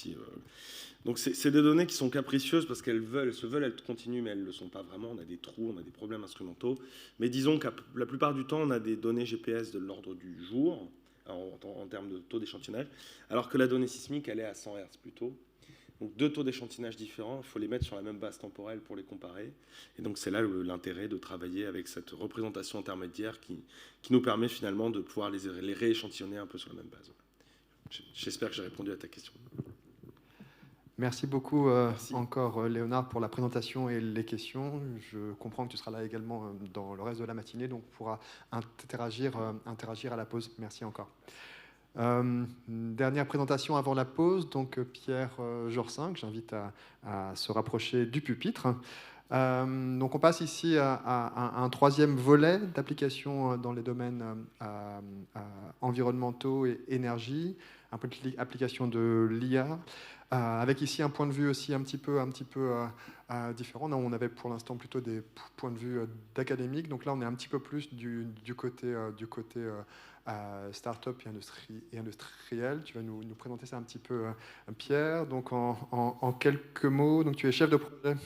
Donc c'est des données qui sont capricieuses parce qu'elles se veulent être continues, mais elles ne le sont pas vraiment. On a des trous, on a des problèmes instrumentaux. Mais disons que la plupart du temps, on a des données GPS de l'ordre du jour, en termes de taux d'échantillonnage, alors que la donnée sismique, elle est à 100 Hz plutôt. Donc deux taux d'échantillonnage différents, il faut les mettre sur la même base temporelle pour les comparer. Et donc c'est là l'intérêt de travailler avec cette représentation intermédiaire qui nous permet finalement de pouvoir les rééchantillonner un peu sur la même base. J'espère que j'ai répondu à ta question. Merci beaucoup encore Léonard pour la présentation et les questions. Je comprends que tu seras là également dans le reste de la matinée, donc on pourra interagir à la pause. Merci encore. Dernière présentation avant la pause, donc Pierre Jorsin, que j'invite à se rapprocher du pupitre. Donc on passe ici à un troisième volet d'application dans les domaines environnementaux et énergie, un peu d'application de l'IA, avec ici un point de vue aussi un petit peu différent. On avait pour l'instant plutôt des points de vue d'académiques, donc là on est un petit peu plus du côté start-up et industriel. Tu vas nous présenter ça un petit peu, Pierre. Donc en quelques mots, donc tu es chef de projet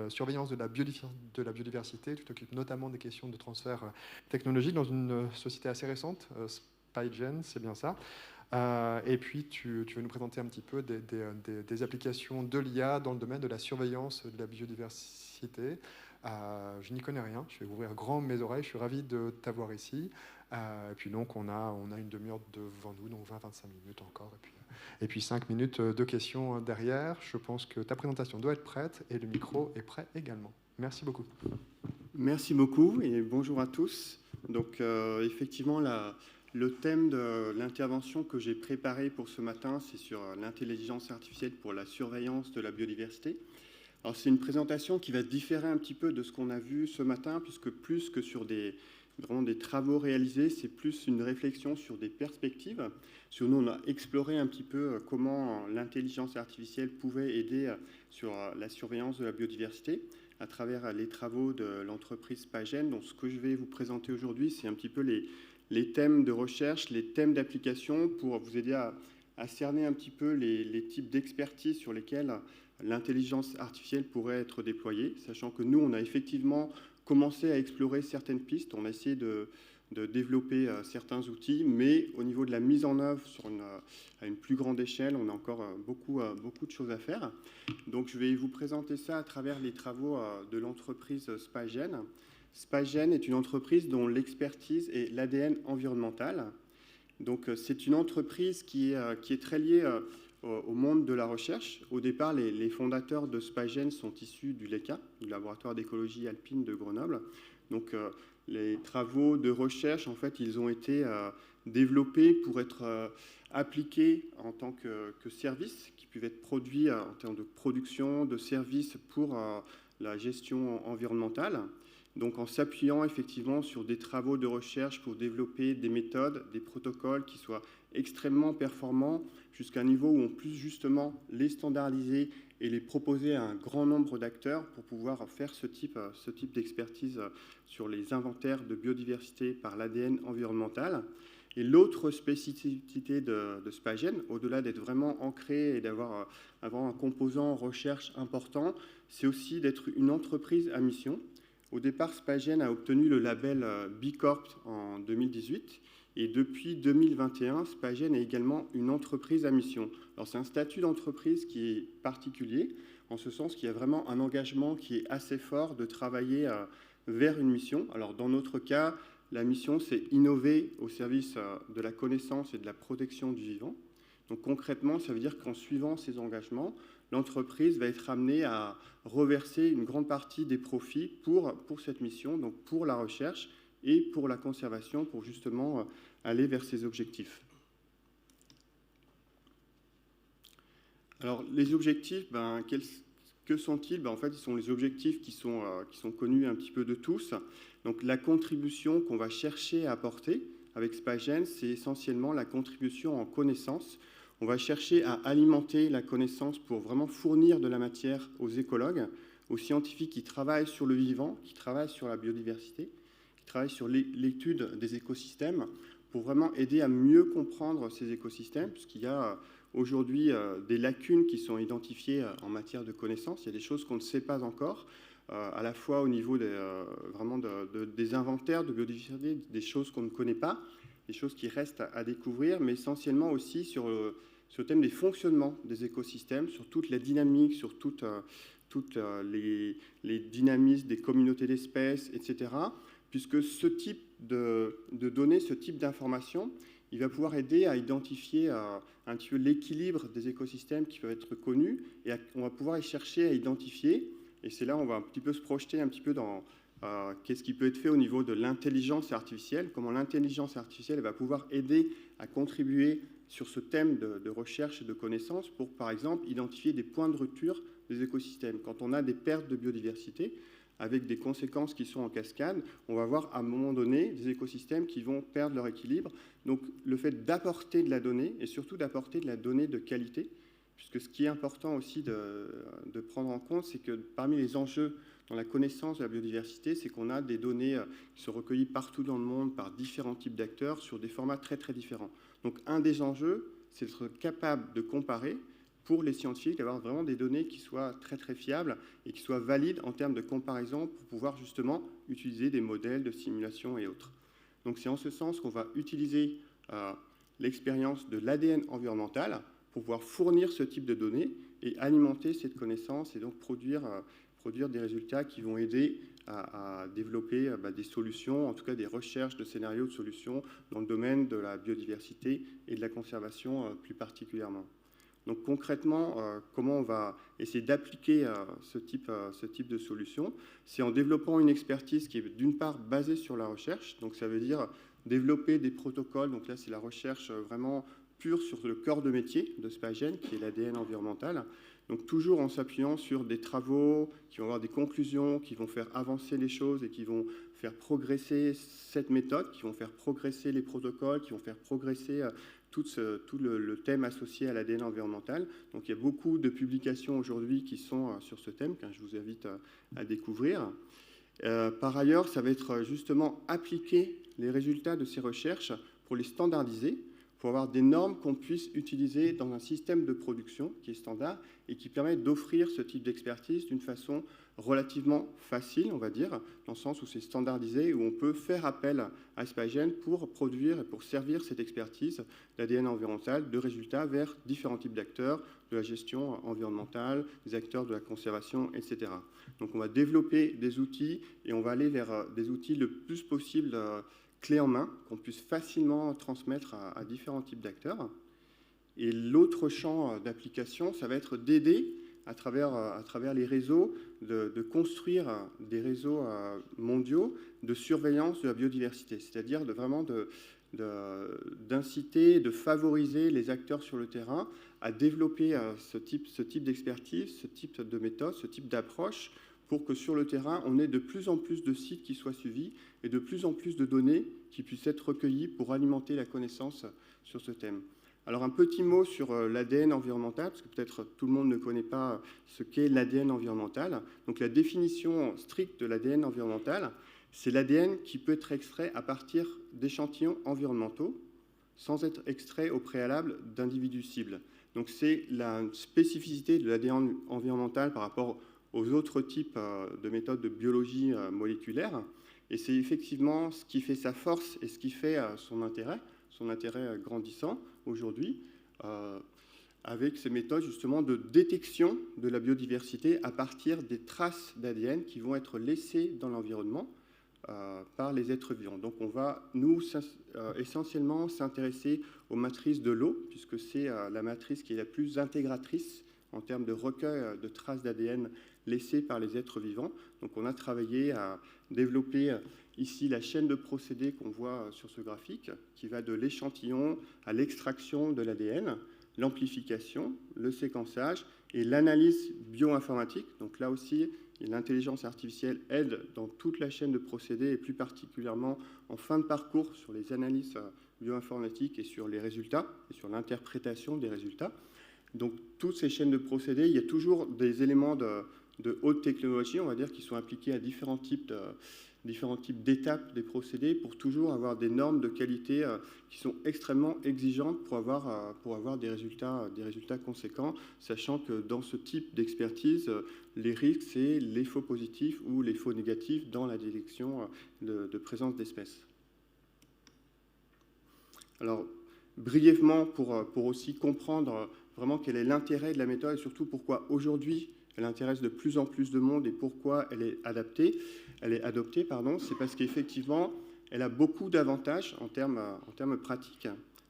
surveillance de la biodiversité. Tu t'occupes notamment des questions de transfert technologique dans une société assez récente, SpyGen, c'est bien ça. Et puis tu vas nous présenter un petit peu des applications de l'IA dans le domaine de la surveillance de la biodiversité. Je n'y connais rien, je vais ouvrir grand mes oreilles, je suis ravi de t'avoir ici. Et puis donc on a une demi-heure devant nous, donc 20-25 minutes encore, et puis 5 minutes de questions derrière. Je pense que ta présentation doit être prête et le micro est prêt également. Merci beaucoup. Merci beaucoup et bonjour à tous. Donc effectivement, Le thème de l'intervention que j'ai préparée pour ce matin, c'est sur l'intelligence artificielle pour la surveillance de la biodiversité. Alors c'est une présentation qui va différer un petit peu de ce qu'on a vu ce matin, puisque plus que sur vraiment des travaux réalisés, c'est plus une réflexion sur des perspectives. Sur nous, on a exploré un petit peu comment l'intelligence artificielle pouvait aider sur la surveillance de la biodiversité à travers les travaux de l'entreprise Spagen. Donc ce que je vais vous présenter aujourd'hui, c'est un petit peu les thèmes de recherche, les thèmes d'application pour vous aider à cerner un petit peu les types d'expertise sur lesquels l'intelligence artificielle pourrait être déployée, sachant que nous, on a effectivement commencé à explorer certaines pistes, on a essayé de développer certains outils, mais au niveau de la mise en œuvre à une plus grande échelle, on a encore beaucoup de choses à faire. Donc je vais vous présenter ça à travers les travaux de l'entreprise Spagen. Spagen est une entreprise dont l'expertise est l'ADN environnemental. Donc c'est une entreprise qui est très liée au monde de la recherche. Au départ, les fondateurs de Spagen sont issus du LECA, du laboratoire d'écologie alpine de Grenoble. Donc les travaux de recherche, en fait, ils ont été développés pour être appliqués en tant que services qui peuvent être produits en termes de production, de services pour la gestion environnementale. Donc en s'appuyant effectivement sur des travaux de recherche pour développer des méthodes, des protocoles qui soient extrêmement performants jusqu'à un niveau où on puisse justement les standardiser et les proposer à un grand nombre d'acteurs pour pouvoir faire ce type d'expertise sur les inventaires de biodiversité par l'ADN environnemental. Et l'autre spécificité de Spagen, au-delà d'être vraiment ancré et d'avoir un composant recherche important, c'est aussi d'être une entreprise à mission. Au départ, Spagen a obtenu le label B Corp en 2018 et depuis 2021, Spagen est également une entreprise à mission. Alors c'est un statut d'entreprise qui est particulier, en ce sens qu'il y a vraiment un engagement qui est assez fort de travailler vers une mission. Alors dans notre cas, la mission c'est innover au service de la connaissance et de la protection du vivant. Donc concrètement, ça veut dire qu'en suivant ces engagements, l'entreprise va être amenée à reverser une grande partie des profits pour cette mission, donc pour la recherche et pour la conservation, pour justement aller vers ces objectifs. Alors les objectifs, que sont-ils ? En fait, ils sont les objectifs qui sont connus un petit peu de tous. Donc la contribution qu'on va chercher à apporter avec Spagen, c'est essentiellement la contribution en connaissance. On va chercher à alimenter la connaissance pour vraiment fournir de la matière aux écologues, aux scientifiques qui travaillent sur le vivant, qui travaillent sur la biodiversité, qui travaillent sur l'étude des écosystèmes, pour vraiment aider à mieux comprendre ces écosystèmes, puisqu'il y a aujourd'hui des lacunes qui sont identifiées en matière de connaissances. Il y a des choses qu'on ne sait pas encore, à la fois au niveau des inventaires de biodiversité, des choses qu'on ne connaît pas, des choses qui restent à découvrir, mais essentiellement aussi sur le thème des fonctionnements des écosystèmes, sur toute la dynamique, sur toutes les dynamismes des communautés d'espèces, etc. Puisque ce type de données, ce type d'informations, il va pouvoir aider à identifier un petit peu l'équilibre des écosystèmes qui peuvent être connus, et on va pouvoir y chercher à identifier, et c'est là où on va un petit peu se projeter un petit peu dans qu'est-ce qui peut être fait au niveau de l'intelligence artificielle, comment l'intelligence artificielle va pouvoir aider à contribuer sur ce thème de recherche et de connaissances pour, par exemple, identifier des points de rupture des écosystèmes. Quand on a des pertes de biodiversité, avec des conséquences qui sont en cascade, on va voir à un moment donné des écosystèmes qui vont perdre leur équilibre. Donc le fait d'apporter de la donnée, et surtout d'apporter de la donnée de qualité, puisque ce qui est important aussi de prendre en compte, c'est que parmi les enjeux dans la connaissance de la biodiversité, c'est qu'on a des données qui sont recueillies partout dans le monde par différents types d'acteurs sur des formats très très différents. Donc un des enjeux, c'est d'être capable de comparer pour les scientifiques, d'avoir vraiment des données qui soient très très fiables et qui soient valides en termes de comparaison pour pouvoir justement utiliser des modèles de simulation et autres. Donc c'est en ce sens qu'on va utiliser l'expérience de l'ADN environnemental pour pouvoir fournir ce type de données et alimenter cette connaissance et donc produire des résultats qui vont aider à développer des solutions, en tout cas des recherches de scénarios de solutions dans le domaine de la biodiversité et de la conservation plus particulièrement. Donc concrètement, comment on va essayer d'appliquer ce type de solution ? C'est en développant une expertise qui est d'une part basée sur la recherche, donc ça veut dire développer des protocoles. Donc là, c'est la recherche vraiment pure sur le cœur de métier de Spagen, qui est l'ADN environnemental. Donc toujours en s'appuyant sur des travaux qui vont avoir des conclusions, qui vont faire avancer les choses et qui vont faire progresser cette méthode, qui vont faire progresser les protocoles, qui vont faire progresser tout le thème associé à l'ADN environnemental. Donc il y a beaucoup de publications aujourd'hui qui sont sur ce thème, que je vous invite à découvrir. Par ailleurs, ça va être justement appliquer les résultats de ces recherches pour les standardiser, pour avoir des normes qu'on puisse utiliser dans un système de production qui est standard et qui permet d'offrir ce type d'expertise d'une façon relativement facile, on va dire, dans le sens où c'est standardisé, où on peut faire appel à Spagen pour produire et pour servir cette expertise d'ADN environnemental de résultats vers différents types d'acteurs, de la gestion environnementale, des acteurs de la conservation, etc. Donc on va développer des outils et on va aller vers des outils le plus possible clés en main, qu'on puisse facilement transmettre à différents types d'acteurs. Et l'autre champ d'application, ça va être d'aider à travers les réseaux, de construire des réseaux mondiaux de surveillance de la biodiversité, c'est-à-dire d'inciter, de favoriser les acteurs sur le terrain à développer ce type d'expertise, ce type de méthode, ce type d'approche, pour que sur le terrain, on ait de plus en plus de sites qui soient suivis et de plus en plus de données qui puissent être recueillies pour alimenter la connaissance sur ce thème. Alors un petit mot sur l'ADN environnemental, parce que peut-être tout le monde ne connaît pas ce qu'est l'ADN environnemental. Donc la définition stricte de l'ADN environnemental, c'est l'ADN qui peut être extrait à partir d'échantillons environnementaux, sans être extrait au préalable d'individus cibles. Donc c'est la spécificité de l'ADN environnemental par rapport aux autres types de méthodes de biologie moléculaire. Et c'est effectivement ce qui fait sa force et ce qui fait son intérêt grandissant aujourd'hui, avec ces méthodes justement de détection de la biodiversité à partir des traces d'ADN qui vont être laissées dans l'environnement par les êtres vivants. Donc on va, nous, essentiellement s'intéresser aux matrices de l'eau, puisque c'est la matrice qui est la plus intégratrice en termes de recueil de traces d'ADN laissées par les êtres vivants. Donc on a travaillé à développer ici la chaîne de procédés qu'on voit sur ce graphique, qui va de l'échantillon à l'extraction de l'ADN, l'amplification, le séquençage et l'analyse bioinformatique. Donc là aussi, l'intelligence artificielle aide dans toute la chaîne de procédés et plus particulièrement en fin de parcours sur les analyses bioinformatiques et sur les résultats et sur l'interprétation des résultats. Donc toutes ces chaînes de procédés, il y a toujours des éléments de haute technologie, on va dire, qui sont appliqués à différents types d'étapes des procédés pour toujours avoir des normes de qualité qui sont extrêmement exigeantes pour avoir des résultats conséquents, sachant que dans ce type d'expertise, les risques, c'est les faux positifs ou les faux négatifs dans la détection de présence d'espèces. Alors, brièvement, pour aussi comprendre vraiment quel est l'intérêt de la méthode et surtout pourquoi aujourd'hui elle intéresse de plus en plus de monde et pourquoi elle est adoptée, c'est parce qu'effectivement, elle a beaucoup d'avantages en termes pratiques,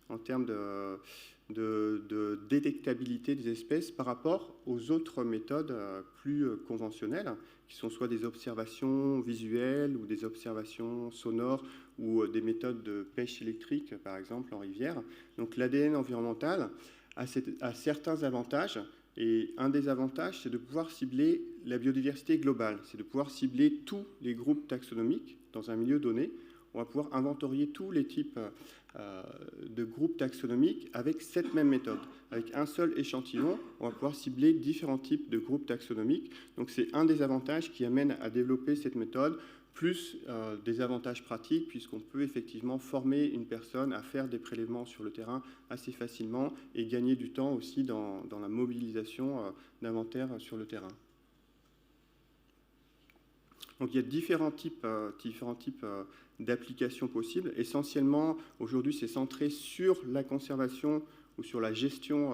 en termes de détectabilité des espèces par rapport aux autres méthodes plus conventionnelles, qui sont soit des observations visuelles ou des observations sonores ou des méthodes de pêche électrique, par exemple, en rivière. Donc l'ADN environnemental a certains avantages. Et un des avantages, c'est de pouvoir cibler la biodiversité globale, c'est de pouvoir cibler tous les groupes taxonomiques dans un milieu donné. On va pouvoir inventorier tous les types de groupes taxonomiques avec cette même méthode. Avec un seul échantillon, on va pouvoir cibler différents types de groupes taxonomiques. Donc c'est un des avantages qui amène à développer cette méthode, plus des avantages pratiques, puisqu'on peut effectivement former une personne à faire des prélèvements sur le terrain assez facilement et gagner du temps aussi dans la mobilisation d'inventaires sur le terrain. Donc il y a différents types d'applications possibles. Essentiellement, aujourd'hui, c'est centré sur la conservation ou sur la gestion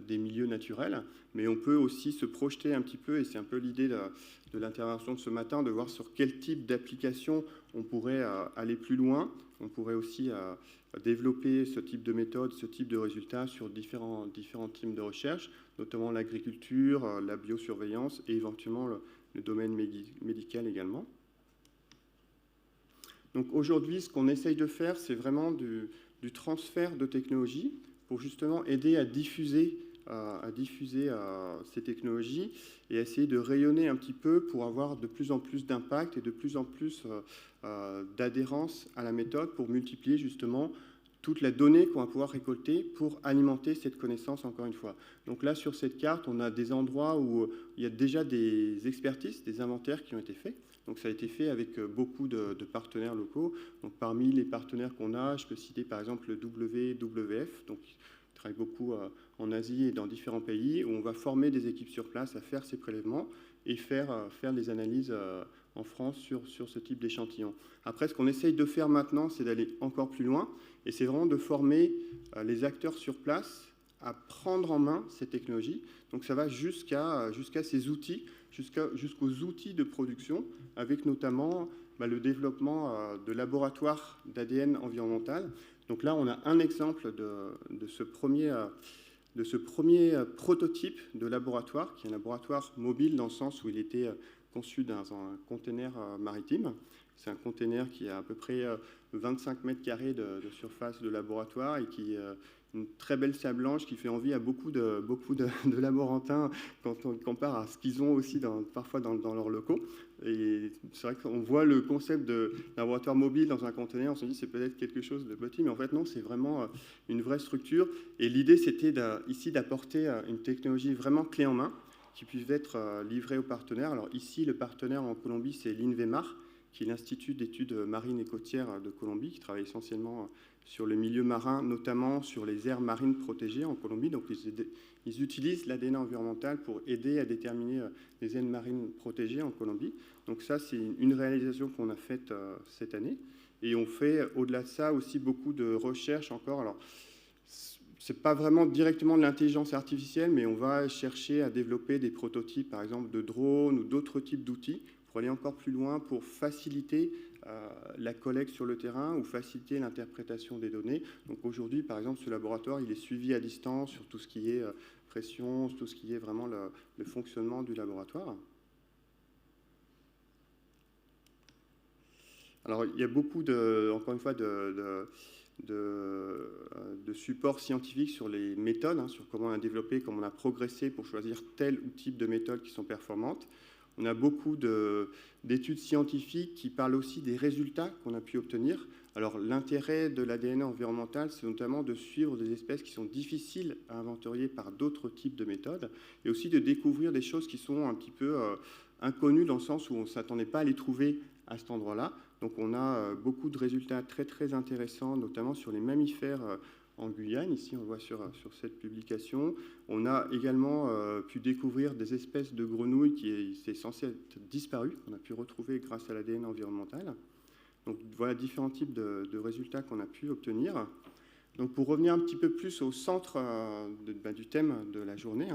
des milieux naturels, mais on peut aussi se projeter un petit peu, et c'est un peu l'idée de l'intervention de ce matin, de voir sur quel type d'application on pourrait aller plus loin. On pourrait aussi développer ce type de méthode, ce type de résultats sur différents types de recherche, notamment l'agriculture, la biosurveillance et éventuellement le domaine médical également. Donc aujourd'hui, ce qu'on essaye de faire, c'est vraiment du transfert de technologie pour justement aider à diffuser ces technologies et essayer de rayonner un petit peu pour avoir de plus en plus d'impact et de plus en plus d'adhérence à la méthode pour multiplier justement toute la donnée qu'on va pouvoir récolter pour alimenter cette connaissance encore une fois. Donc là, sur cette carte, on a des endroits où il y a déjà des expertises, des inventaires qui ont été faits. Donc ça a été fait avec beaucoup de partenaires locaux. Donc parmi les partenaires qu'on a, je peux citer par exemple le WWF, donc qui travaille beaucoup en Asie et dans différents pays, où on va former des équipes sur place à faire ces prélèvements et faire des analyses en France sur ce type d'échantillon. Après, ce qu'on essaye de faire maintenant, c'est d'aller encore plus loin, et c'est vraiment de former les acteurs sur place à prendre en main ces technologies. Donc ça va jusqu'à ces outils, jusqu'aux outils de production, avec notamment le développement de laboratoires d'ADN environnemental. Donc là, on a un exemple de ce premier prototype de laboratoire, qui est un laboratoire mobile dans le sens où il était conçu dans un container maritime. C'est un container qui a à peu près 25 mètres carrés de surface de laboratoire et qui une très belle salle blanche qui fait envie à beaucoup de laborantins quand on compare à ce qu'ils ont aussi parfois dans leurs locaux. Et c'est vrai qu'on voit le concept de laboratoire mobile dans un conteneur, on se dit c'est peut-être quelque chose de petit, mais en fait non, c'est vraiment une vraie structure. Et l'idée c'était ici d'apporter une technologie vraiment clé en main qui puisse être livrée aux partenaires. Alors ici, le partenaire en Colombie, c'est l'INVEMAR, qui est l'Institut d'études marines et côtières de Colombie, qui travaille essentiellement sur le milieu marin, notamment sur les aires marines protégées en Colombie. Donc ils utilisent l'ADN environnemental pour aider à déterminer les aires marines protégées en Colombie. Donc ça, c'est une réalisation qu'on a faite cette année. Et on fait, au-delà de ça, aussi beaucoup de recherches encore. Alors, ce n'est pas vraiment directement de l'intelligence artificielle, mais on va chercher à développer des prototypes, par exemple, de drones ou d'autres types d'outils pour aller encore plus loin, pour faciliter la collecte sur le terrain ou faciliter l'interprétation des données. Donc aujourd'hui, par exemple, ce laboratoire, il est suivi à distance sur tout ce qui est pression, tout ce qui est vraiment le fonctionnement du laboratoire. Alors, il y a beaucoup, encore une fois, de support scientifique sur les méthodes, sur comment on a développé, comment on a progressé pour choisir tel ou type de méthodes qui sont performantes. On a beaucoup d'études scientifiques qui parlent aussi des résultats qu'on a pu obtenir. Alors l'intérêt de l'ADN environnemental, c'est notamment de suivre des espèces qui sont difficiles à inventorier par d'autres types de méthodes, et aussi de découvrir des choses qui sont un petit peu inconnues dans le sens où on ne s'attendait pas à les trouver à cet endroit-là. Donc on a beaucoup de résultats très très intéressants, notamment sur les mammifères en Guyane. Ici, on le voit sur cette publication. On a également pu découvrir des espèces de grenouilles qui étaient censées être disparues, qu'on a pu retrouver grâce à l'ADN environnemental. Donc voilà différents types de résultats qu'on a pu obtenir. Donc pour revenir un petit peu plus au centre du thème de la journée,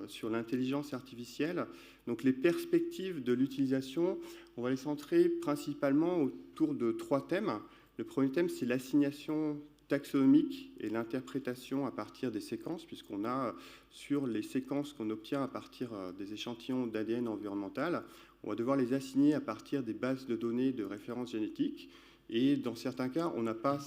sur l'intelligence artificielle, donc les perspectives de l'utilisation, on va les centrer principalement autour de 3 thèmes. Le premier thème, c'est l'assignation taxonomique et l'interprétation à partir des séquences, puisqu'on a sur les séquences qu'on obtient à partir des échantillons d'ADN environnemental, on va devoir les assigner à partir des bases de données de référence génétique. Et dans certains cas, on n'a pas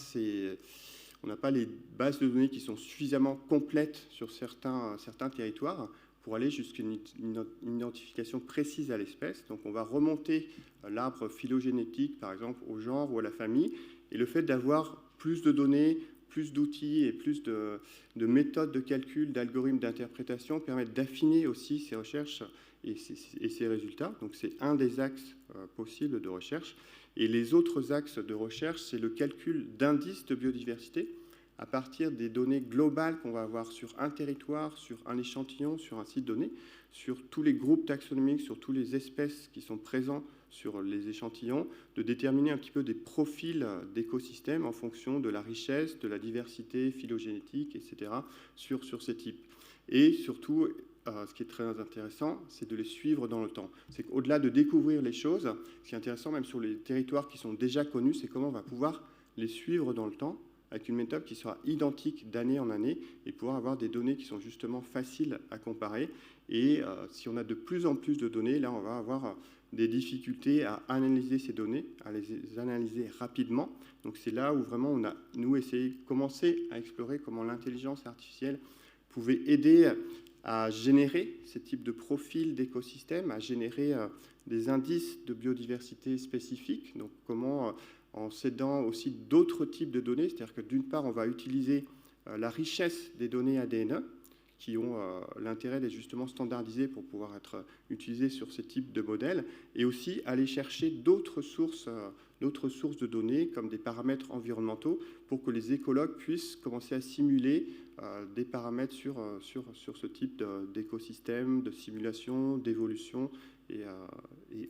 les bases de données qui sont suffisamment complètes sur certains territoires pour aller jusqu'à une identification précise à l'espèce. Donc on va remonter l'arbre phylogénétique, par exemple, au genre ou à la famille. Et le fait d'avoir plus de données, plus d'outils et plus de méthodes de calcul, d'algorithmes d'interprétation permettent d'affiner aussi ces recherches et ces résultats. Donc c'est un des axes possibles de recherche. Et les autres axes de recherche, c'est le calcul d'indices de biodiversité à partir des données globales qu'on va avoir sur un territoire, sur un échantillon, sur un site donné, sur tous les groupes taxonomiques, sur toutes les espèces qui sont présents sur les échantillons, de déterminer un petit peu des profils d'écosystèmes en fonction de la richesse, de la diversité phylogénétique, etc., sur ces types. Et surtout, ce qui est très intéressant, c'est de les suivre dans le temps. C'est qu'au-delà de découvrir les choses, ce qui est intéressant, même sur les territoires qui sont déjà connus, c'est comment on va pouvoir les suivre dans le temps, avec une méthode qui sera identique d'année en année et pouvoir avoir des données qui sont justement faciles à comparer. Et si on a de plus en plus de données, là, on va avoir des difficultés à analyser ces données, à les analyser rapidement. Donc c'est là où vraiment on a, nous, commencé à explorer comment l'intelligence artificielle pouvait aider à générer ces types de profils d'écosystèmes, à générer des indices de biodiversité spécifiques. Donc comment, en s'aidant aussi d'autres types de données, c'est-à-dire que d'une part, on va utiliser la richesse des données ADN, qui ont l'intérêt d'être justement standardisées pour pouvoir être utilisées sur ce type de modèles, et aussi aller chercher d'autres sources de données, comme des paramètres environnementaux, pour que les écologues puissent commencer à simuler des paramètres sur ce type d'écosystème, de simulation, d'évolution et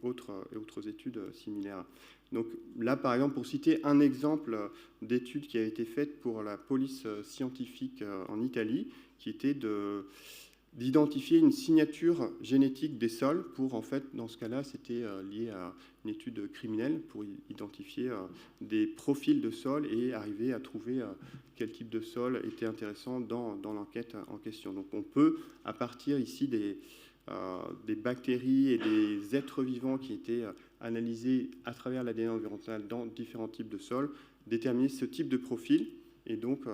autres études similaires. Donc là, par exemple, pour citer un exemple d'étude qui a été faite pour la police scientifique en Italie, qui était d'identifier une signature génétique des sols pour, en fait, dans ce cas-là, c'était lié à une étude criminelle pour identifier des profils de sol et arriver à trouver quel type de sol était intéressant dans l'enquête en question. Donc on peut, à partir ici des bactéries et des êtres vivants qui étaient analysés à travers l'ADN environnemental dans différents types de sols, déterminer ce type de profil et donc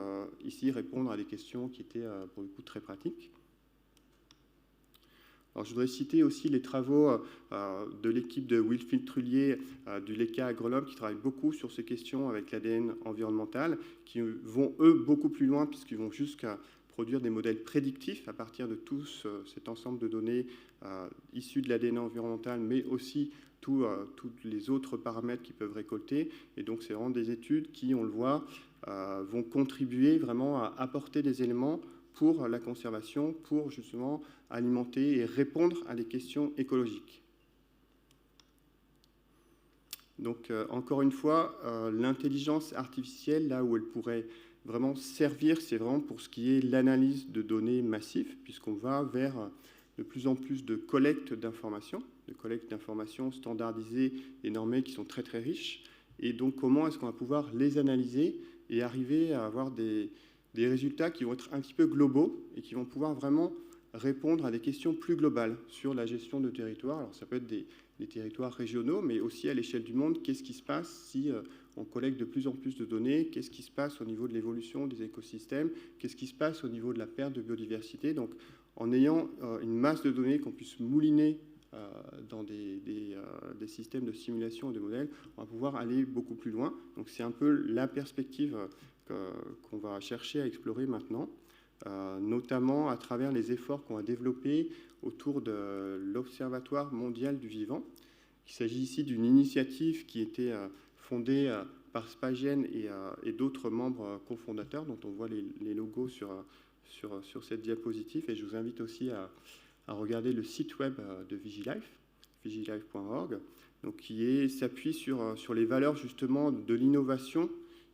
ici répondre à des questions qui étaient pour le coup très pratiques. Alors, je voudrais citer aussi les travaux de l'équipe de Wilfried Trullier du LECA à Grenoble, qui travaille beaucoup sur ces questions avec l'ADN environnemental, qui vont, eux, beaucoup plus loin, puisqu'ils vont jusqu'à produire des modèles prédictifs à partir de tout cet ensemble de données issues de l'ADN environnemental, mais aussi tous les autres paramètres qu'ils peuvent récolter. Et donc, c'est vraiment des études qui, on le voit, vont contribuer vraiment à apporter des éléments pour la conservation, pour justement alimenter et répondre à des questions écologiques. Donc, encore une fois, l'intelligence artificielle, là où elle pourrait vraiment servir, c'est vraiment pour ce qui est l'analyse de données massives, puisqu'on va vers de plus en plus de collecte d'informations standardisées et normées qui sont très très riches. Et donc, comment est-ce qu'on va pouvoir les analyser et arriver à avoir des résultats qui vont être un petit peu globaux et qui vont pouvoir vraiment répondre à des questions plus globales sur la gestion de territoires. Alors ça peut être des territoires régionaux, mais aussi à l'échelle du monde. Qu'est-ce qui se passe si on collecte de plus en plus de données? Qu'est-ce qui se passe au niveau de l'évolution des écosystèmes? Qu'est-ce qui se passe au niveau de la perte de biodiversité? Donc en ayant une masse de données qu'on puisse mouliner dans des systèmes de simulation et de modèles, on va pouvoir aller beaucoup plus loin. Donc c'est un peu la perspective qu'on va chercher à explorer maintenant, notamment à travers les efforts qu'on va développer autour de l'Observatoire mondial du vivant. Il s'agit ici d'une initiative qui était fondée par Spagen et d'autres membres cofondateurs, dont on voit les logos sur cette diapositive. Et je vous invite aussi à regarder le site web de Vigilife, vigilife.org, donc qui s'appuie sur les valeurs justement de l'innovation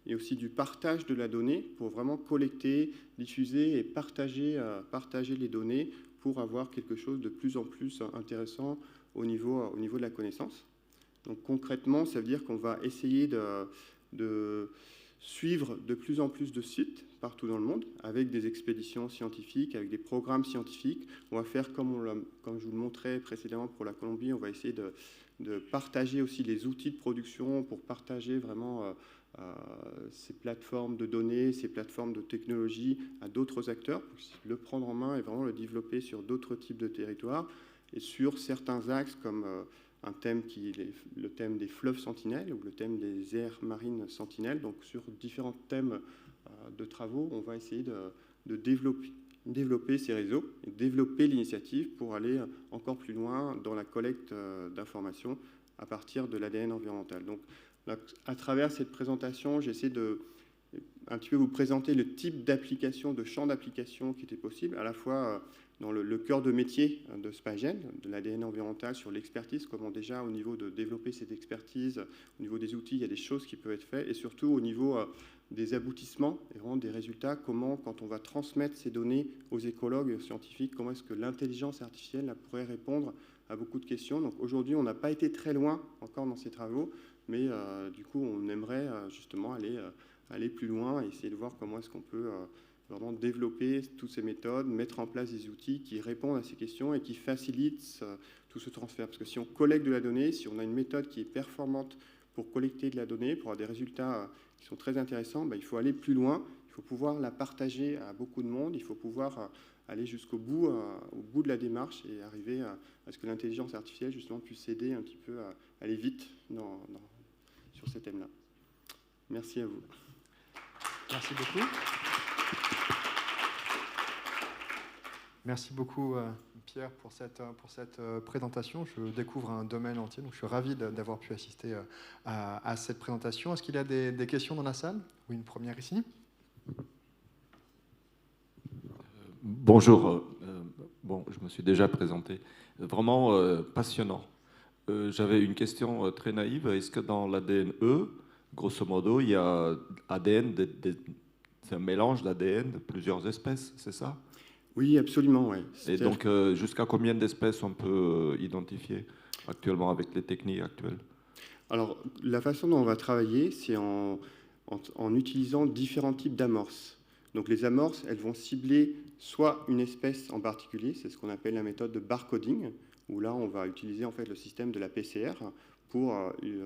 et aussi du partage de la donnée pour vraiment collecter, diffuser et partager les données pour avoir quelque chose de plus en plus intéressant au niveau de la connaissance. Donc concrètement, ça veut dire qu'on va essayer de suivre de plus en plus de sites partout dans le monde avec des expéditions scientifiques, avec des programmes scientifiques. On va faire comme je vous le montrais précédemment pour la Colombie, on va essayer de partager aussi les outils de production pour partager vraiment ces plateformes de données, ces plateformes de technologie à d'autres acteurs, pour le prendre en main et vraiment le développer sur d'autres types de territoires et sur certains axes comme un thème qui est le thème des fleuves sentinelles ou le thème des aires marines sentinelles. Donc sur différents thèmes de travaux, on va essayer de développer ces réseaux et développer l'initiative pour aller encore plus loin dans la collecte d'informations à partir de l'ADN environnemental. Donc à travers cette présentation, j'essaie de un petit peu vous présenter le type d'application, de champ d'application qui était possible, à la fois dans le cœur de métier de Spagen, de l'ADN environnemental sur l'expertise, comment déjà au niveau de développer cette expertise, au niveau des outils, il y a des choses qui peuvent être faites, et surtout au niveau des aboutissements et vraiment des résultats, comment, quand on va transmettre ces données aux écologues et aux scientifiques, comment est-ce que l'intelligence artificielle pourrait répondre à beaucoup de questions. Donc aujourd'hui, on n'a pas été très loin encore dans ces travaux, mais du coup, on aimerait justement aller aller plus loin et essayer de voir comment est-ce qu'on peut vraiment développer toutes ces méthodes, mettre en place des outils qui répondent à ces questions et qui facilitent tout ce transfert. Parce que si on collecte de la donnée, si on a une méthode qui est performante pour collecter de la donnée, pour avoir des résultats qui sont très intéressants, il faut aller plus loin, il faut pouvoir la partager à beaucoup de monde, il faut pouvoir aller jusqu'au bout, au bout de la démarche et arriver à ce que l'intelligence artificielle justement puisse aider un petit peu à aller vite sur ces thèmes-là. Merci à vous. Merci beaucoup. Merci beaucoup, Pierre, pour cette présentation. Je découvre un domaine entier, donc je suis ravi d'avoir pu assister à cette présentation. Est-ce qu'il y a des questions dans la salle? Oui, une première ici. Bonjour. Bon, je me suis déjà présenté. Vraiment passionnant. J'avais une question très naïve. Est-ce que dans l'ADN grosso modo, il y a ADN, c'est un mélange d'ADN de plusieurs espèces, c'est ça? Oui, absolument. Ouais. Et donc, jusqu'à combien d'espèces on peut identifier actuellement avec les techniques actuelles? Alors, la façon dont on va travailler, c'est en utilisant différents types d'amorces. Donc, les amorces, elles vont cibler soit une espèce en particulier, c'est ce qu'on appelle la méthode de barcoding, où là, on va utiliser en fait le système de la PCR pour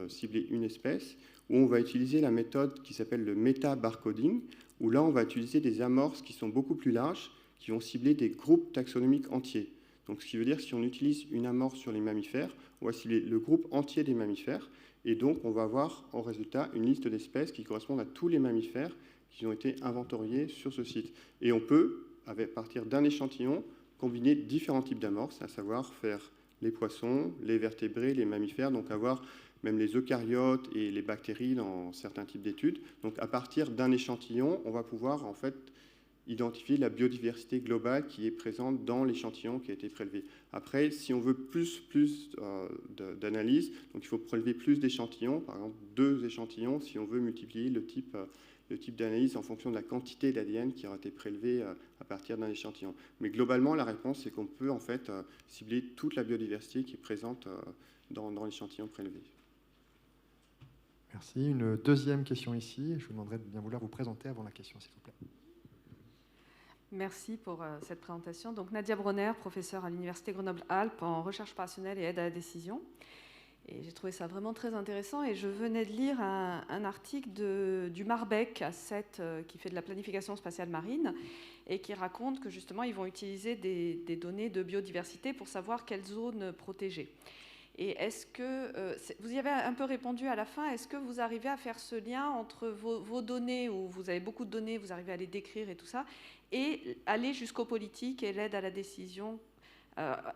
cibler une espèce, ou on va utiliser la méthode qui s'appelle le méta-barcoding, où là, on va utiliser des amorces qui sont beaucoup plus larges, qui vont cibler des groupes taxonomiques entiers. Donc, ce qui veut dire que si on utilise une amorce sur les mammifères, on va cibler le groupe entier des mammifères, et donc on va avoir en résultat une liste d'espèces qui correspondent à tous les mammifères qui ont été inventoriés sur ce site. Et on peut, à partir d'un échantillon, combiner différents types d'amorces, à savoir faire les poissons, les vertébrés, les mammifères, donc avoir même les eucaryotes et les bactéries dans certains types d'études. Donc, à partir d'un échantillon, on va pouvoir en fait identifier la biodiversité globale qui est présente dans l'échantillon qui a été prélevé. Après, si on veut plus d'analyse, donc il faut prélever plus d'échantillons, par exemple 2 échantillons, si on veut multiplier le type d'analyse en fonction de la quantité d'ADN qui aura été prélevé à partir d'un échantillon. Mais globalement, la réponse, c'est qu'on peut en fait cibler toute la biodiversité qui est présente dans l'échantillon prélevé. Merci. Une deuxième question ici. Je vous demanderai de bien vouloir vous présenter avant la question, s'il vous plaît. Merci pour cette présentation. Donc, Nadia Bronner, professeure à l'Université Grenoble-Alpes en recherche opérationnelle et aide à la décision. Et j'ai trouvé ça vraiment très intéressant. Et je venais de lire un article du Marbec A7 qui fait de la planification spatiale marine et qui raconte que justement, ils vont utiliser des données de biodiversité pour savoir quelles zones protéger. Et est-ce que, vous y avez un peu répondu à la fin, est-ce que vous arrivez à faire ce lien entre vos données, où vous avez beaucoup de données, vous arrivez à les décrire et tout ça, et aller jusqu'aux politiques et l'aide à la décision,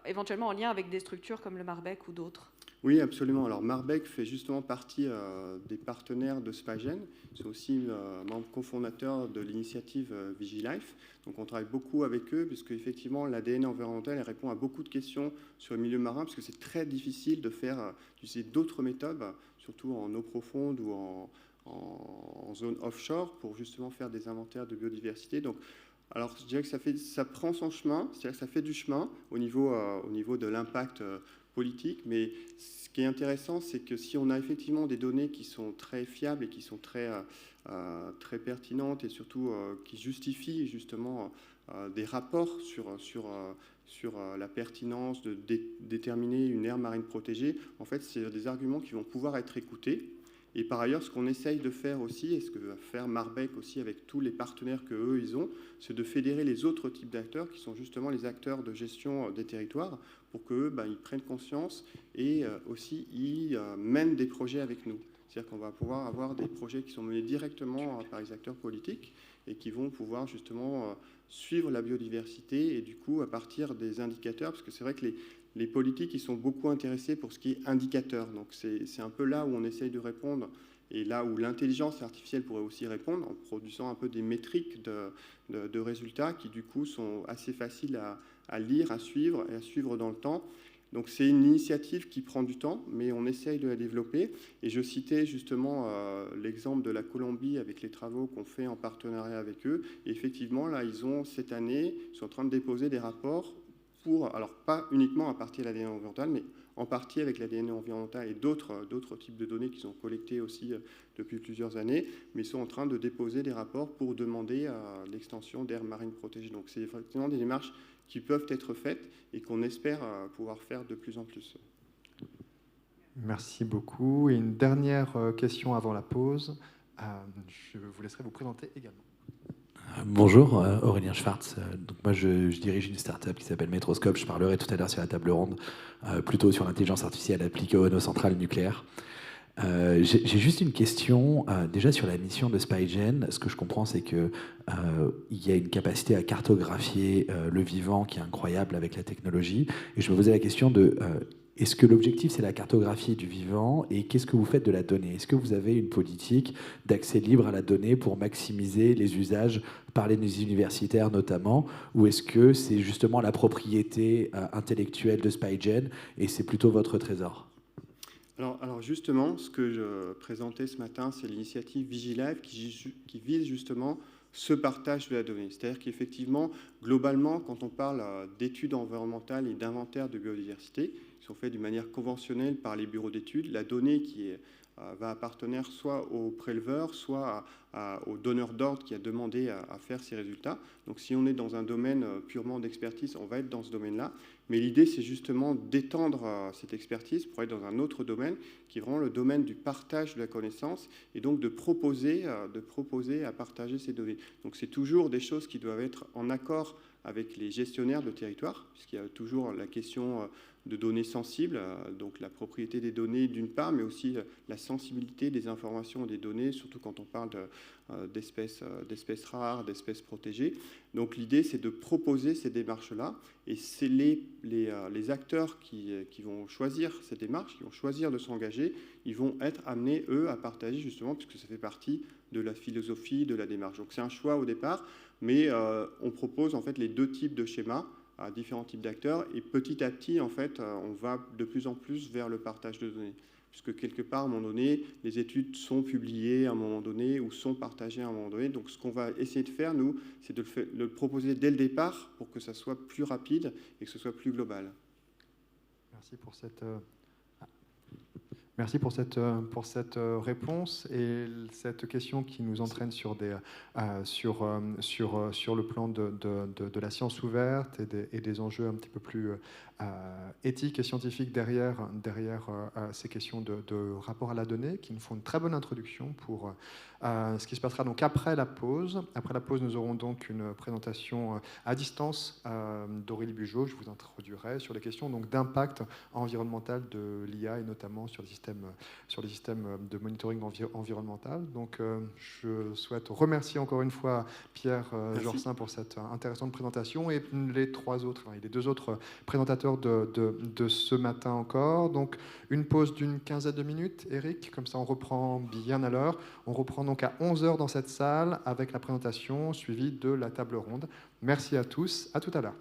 éventuellement en lien avec des structures comme le Marbec ou d'autres? Oui, absolument. Alors, Marbec fait justement partie des partenaires de Spagen. Ils sont aussi membres cofondateurs de l'initiative Vigilife. Donc, on travaille beaucoup avec eux, puisque effectivement, l'ADN environnemental répond à beaucoup de questions sur le milieu marin, parce que c'est très difficile de faire d'utiliser d'autres méthodes, surtout en eau profonde ou en zone offshore, pour justement faire des inventaires de biodiversité. Donc, alors, je dirais que ça prend son chemin, c'est-à-dire que ça fait du chemin au niveau de l'impact politique, mais ce qui est intéressant, c'est que si on a effectivement des données qui sont très fiables et qui sont très pertinentes et surtout qui justifient justement des rapports sur la pertinence de déterminer une aire marine protégée, en fait, c'est des arguments qui vont pouvoir être écoutés. Et par ailleurs, ce qu'on essaye de faire aussi, et ce que va faire Marbec aussi avec tous les partenaires qu'eux, ils ont, c'est de fédérer les autres types d'acteurs, qui sont justement les acteurs de gestion des territoires, pour qu'eux, ils prennent conscience et aussi ils mènent des projets avec nous. C'est-à-dire qu'on va pouvoir avoir des projets qui sont menés directement par les acteurs politiques et qui vont pouvoir justement suivre la biodiversité et du coup, à partir des indicateurs, parce que c'est vrai que les politiques, ils sont beaucoup intéressés pour ce qui est indicateur. Donc, c'est un peu là où on essaye de répondre et là où l'intelligence artificielle pourrait aussi répondre en produisant un peu des métriques de résultats qui, du coup, sont assez faciles à lire, à suivre et à suivre dans le temps. Donc, c'est une initiative qui prend du temps, mais on essaye de la développer. Et je citais justement l'exemple de la Colombie avec les travaux qu'on fait en partenariat avec eux. Et effectivement, là, cette année, ils sont en train de déposer des rapports alors pas uniquement à partir de l'ADN environnemental, mais en partie avec l'ADN environnemental et d'autres types de données qui sont collectées aussi depuis plusieurs années, mais ils sont en train de déposer des rapports pour demander l'extension d'aires marines protégées. Donc c'est effectivement des démarches qui peuvent être faites et qu'on espère pouvoir faire de plus en plus. Merci beaucoup. Et une dernière question avant la pause. Je vous laisserai vous présenter également. Bonjour, Aurélien Schwartz. Donc moi, je dirige une start-up qui s'appelle Metroscope. Je parlerai tout à l'heure sur la table ronde, plutôt sur l'intelligence artificielle appliquée aux centrales nucléaires. J'ai juste une question, déjà sur la mission de SpyGen. Ce que je comprends, c'est qu'il y a une capacité à cartographier le vivant qui est incroyable avec la technologie. Et je me posais la question de... est-ce que l'objectif, c'est la cartographie du vivant et qu'est-ce que vous faites de la donnée? Est-ce que vous avez une politique d'accès libre à la donnée pour maximiser les usages par les universitaires notamment, ou est-ce que c'est justement la propriété intellectuelle de SpyGen et c'est plutôt votre trésor? Alors justement, ce que je présentais ce matin, c'est l'initiative Vigilive qui vise justement ce partage de la donnée. C'est-à-dire qu'effectivement, globalement, quand on parle d'études environnementales et d'inventaire de biodiversité, qui sont faits d'une manière conventionnelle par les bureaux d'études, la donnée qui va appartenir soit au préleveur, soit au donneur d'ordre qui a demandé à faire ces résultats. Donc si on est dans un domaine purement d'expertise, on va être dans ce domaine-là. Mais l'idée, c'est justement d'étendre cette expertise pour être dans un autre domaine, qui est vraiment le domaine du partage de la connaissance, et donc de proposer à partager ces données. Donc c'est toujours des choses qui doivent être en accord avec les gestionnaires de territoire, puisqu'il y a toujours la question de données sensibles, donc la propriété des données d'une part, mais aussi la sensibilité des informations et des données, surtout quand on parle d'espèces rares, d'espèces protégées. Donc l'idée, c'est de proposer ces démarches-là, et c'est les acteurs qui vont choisir ces démarches, qui vont choisir de s'engager, ils vont être amenés, eux, à partager justement, puisque ça fait partie de la philosophie de la démarche. Donc c'est un choix au départ, mais on propose en fait les deux types de schémas à différents types d'acteurs, et petit à petit, en fait, on va de plus en plus vers le partage de données, puisque quelque part, à un moment donné, les études sont publiées à un moment donné ou sont partagées à un moment donné. Donc ce qu'on va essayer de faire, nous, c'est de le proposer dès le départ pour que ça soit plus rapide et que ce soit plus global. Merci pour cette... Merci pour cette réponse et cette question qui nous entraîne sur le plan de la science ouverte et des enjeux un petit peu plus éthiques et scientifiques derrière ces questions de rapport à la donnée, qui nous font une très bonne introduction pour ce qui se passera donc après la pause. Après la pause, nous aurons donc une présentation à distance d'Aurélie Bugeaud. Je vous introduirai sur les questions d'impact environnemental de l'IA et notamment sur les systèmes de monitoring environnemental. Donc, je souhaite remercier encore une fois Pierre Jorsin pour cette intéressante présentation et les deux autres présentateurs de ce matin encore. Donc, une pause d'une quinzaine de minutes, Eric, comme ça on reprend bien à l'heure. On reprend donc à 11h dans cette salle avec la présentation suivie de la table ronde. Merci à tous, à tout à l'heure.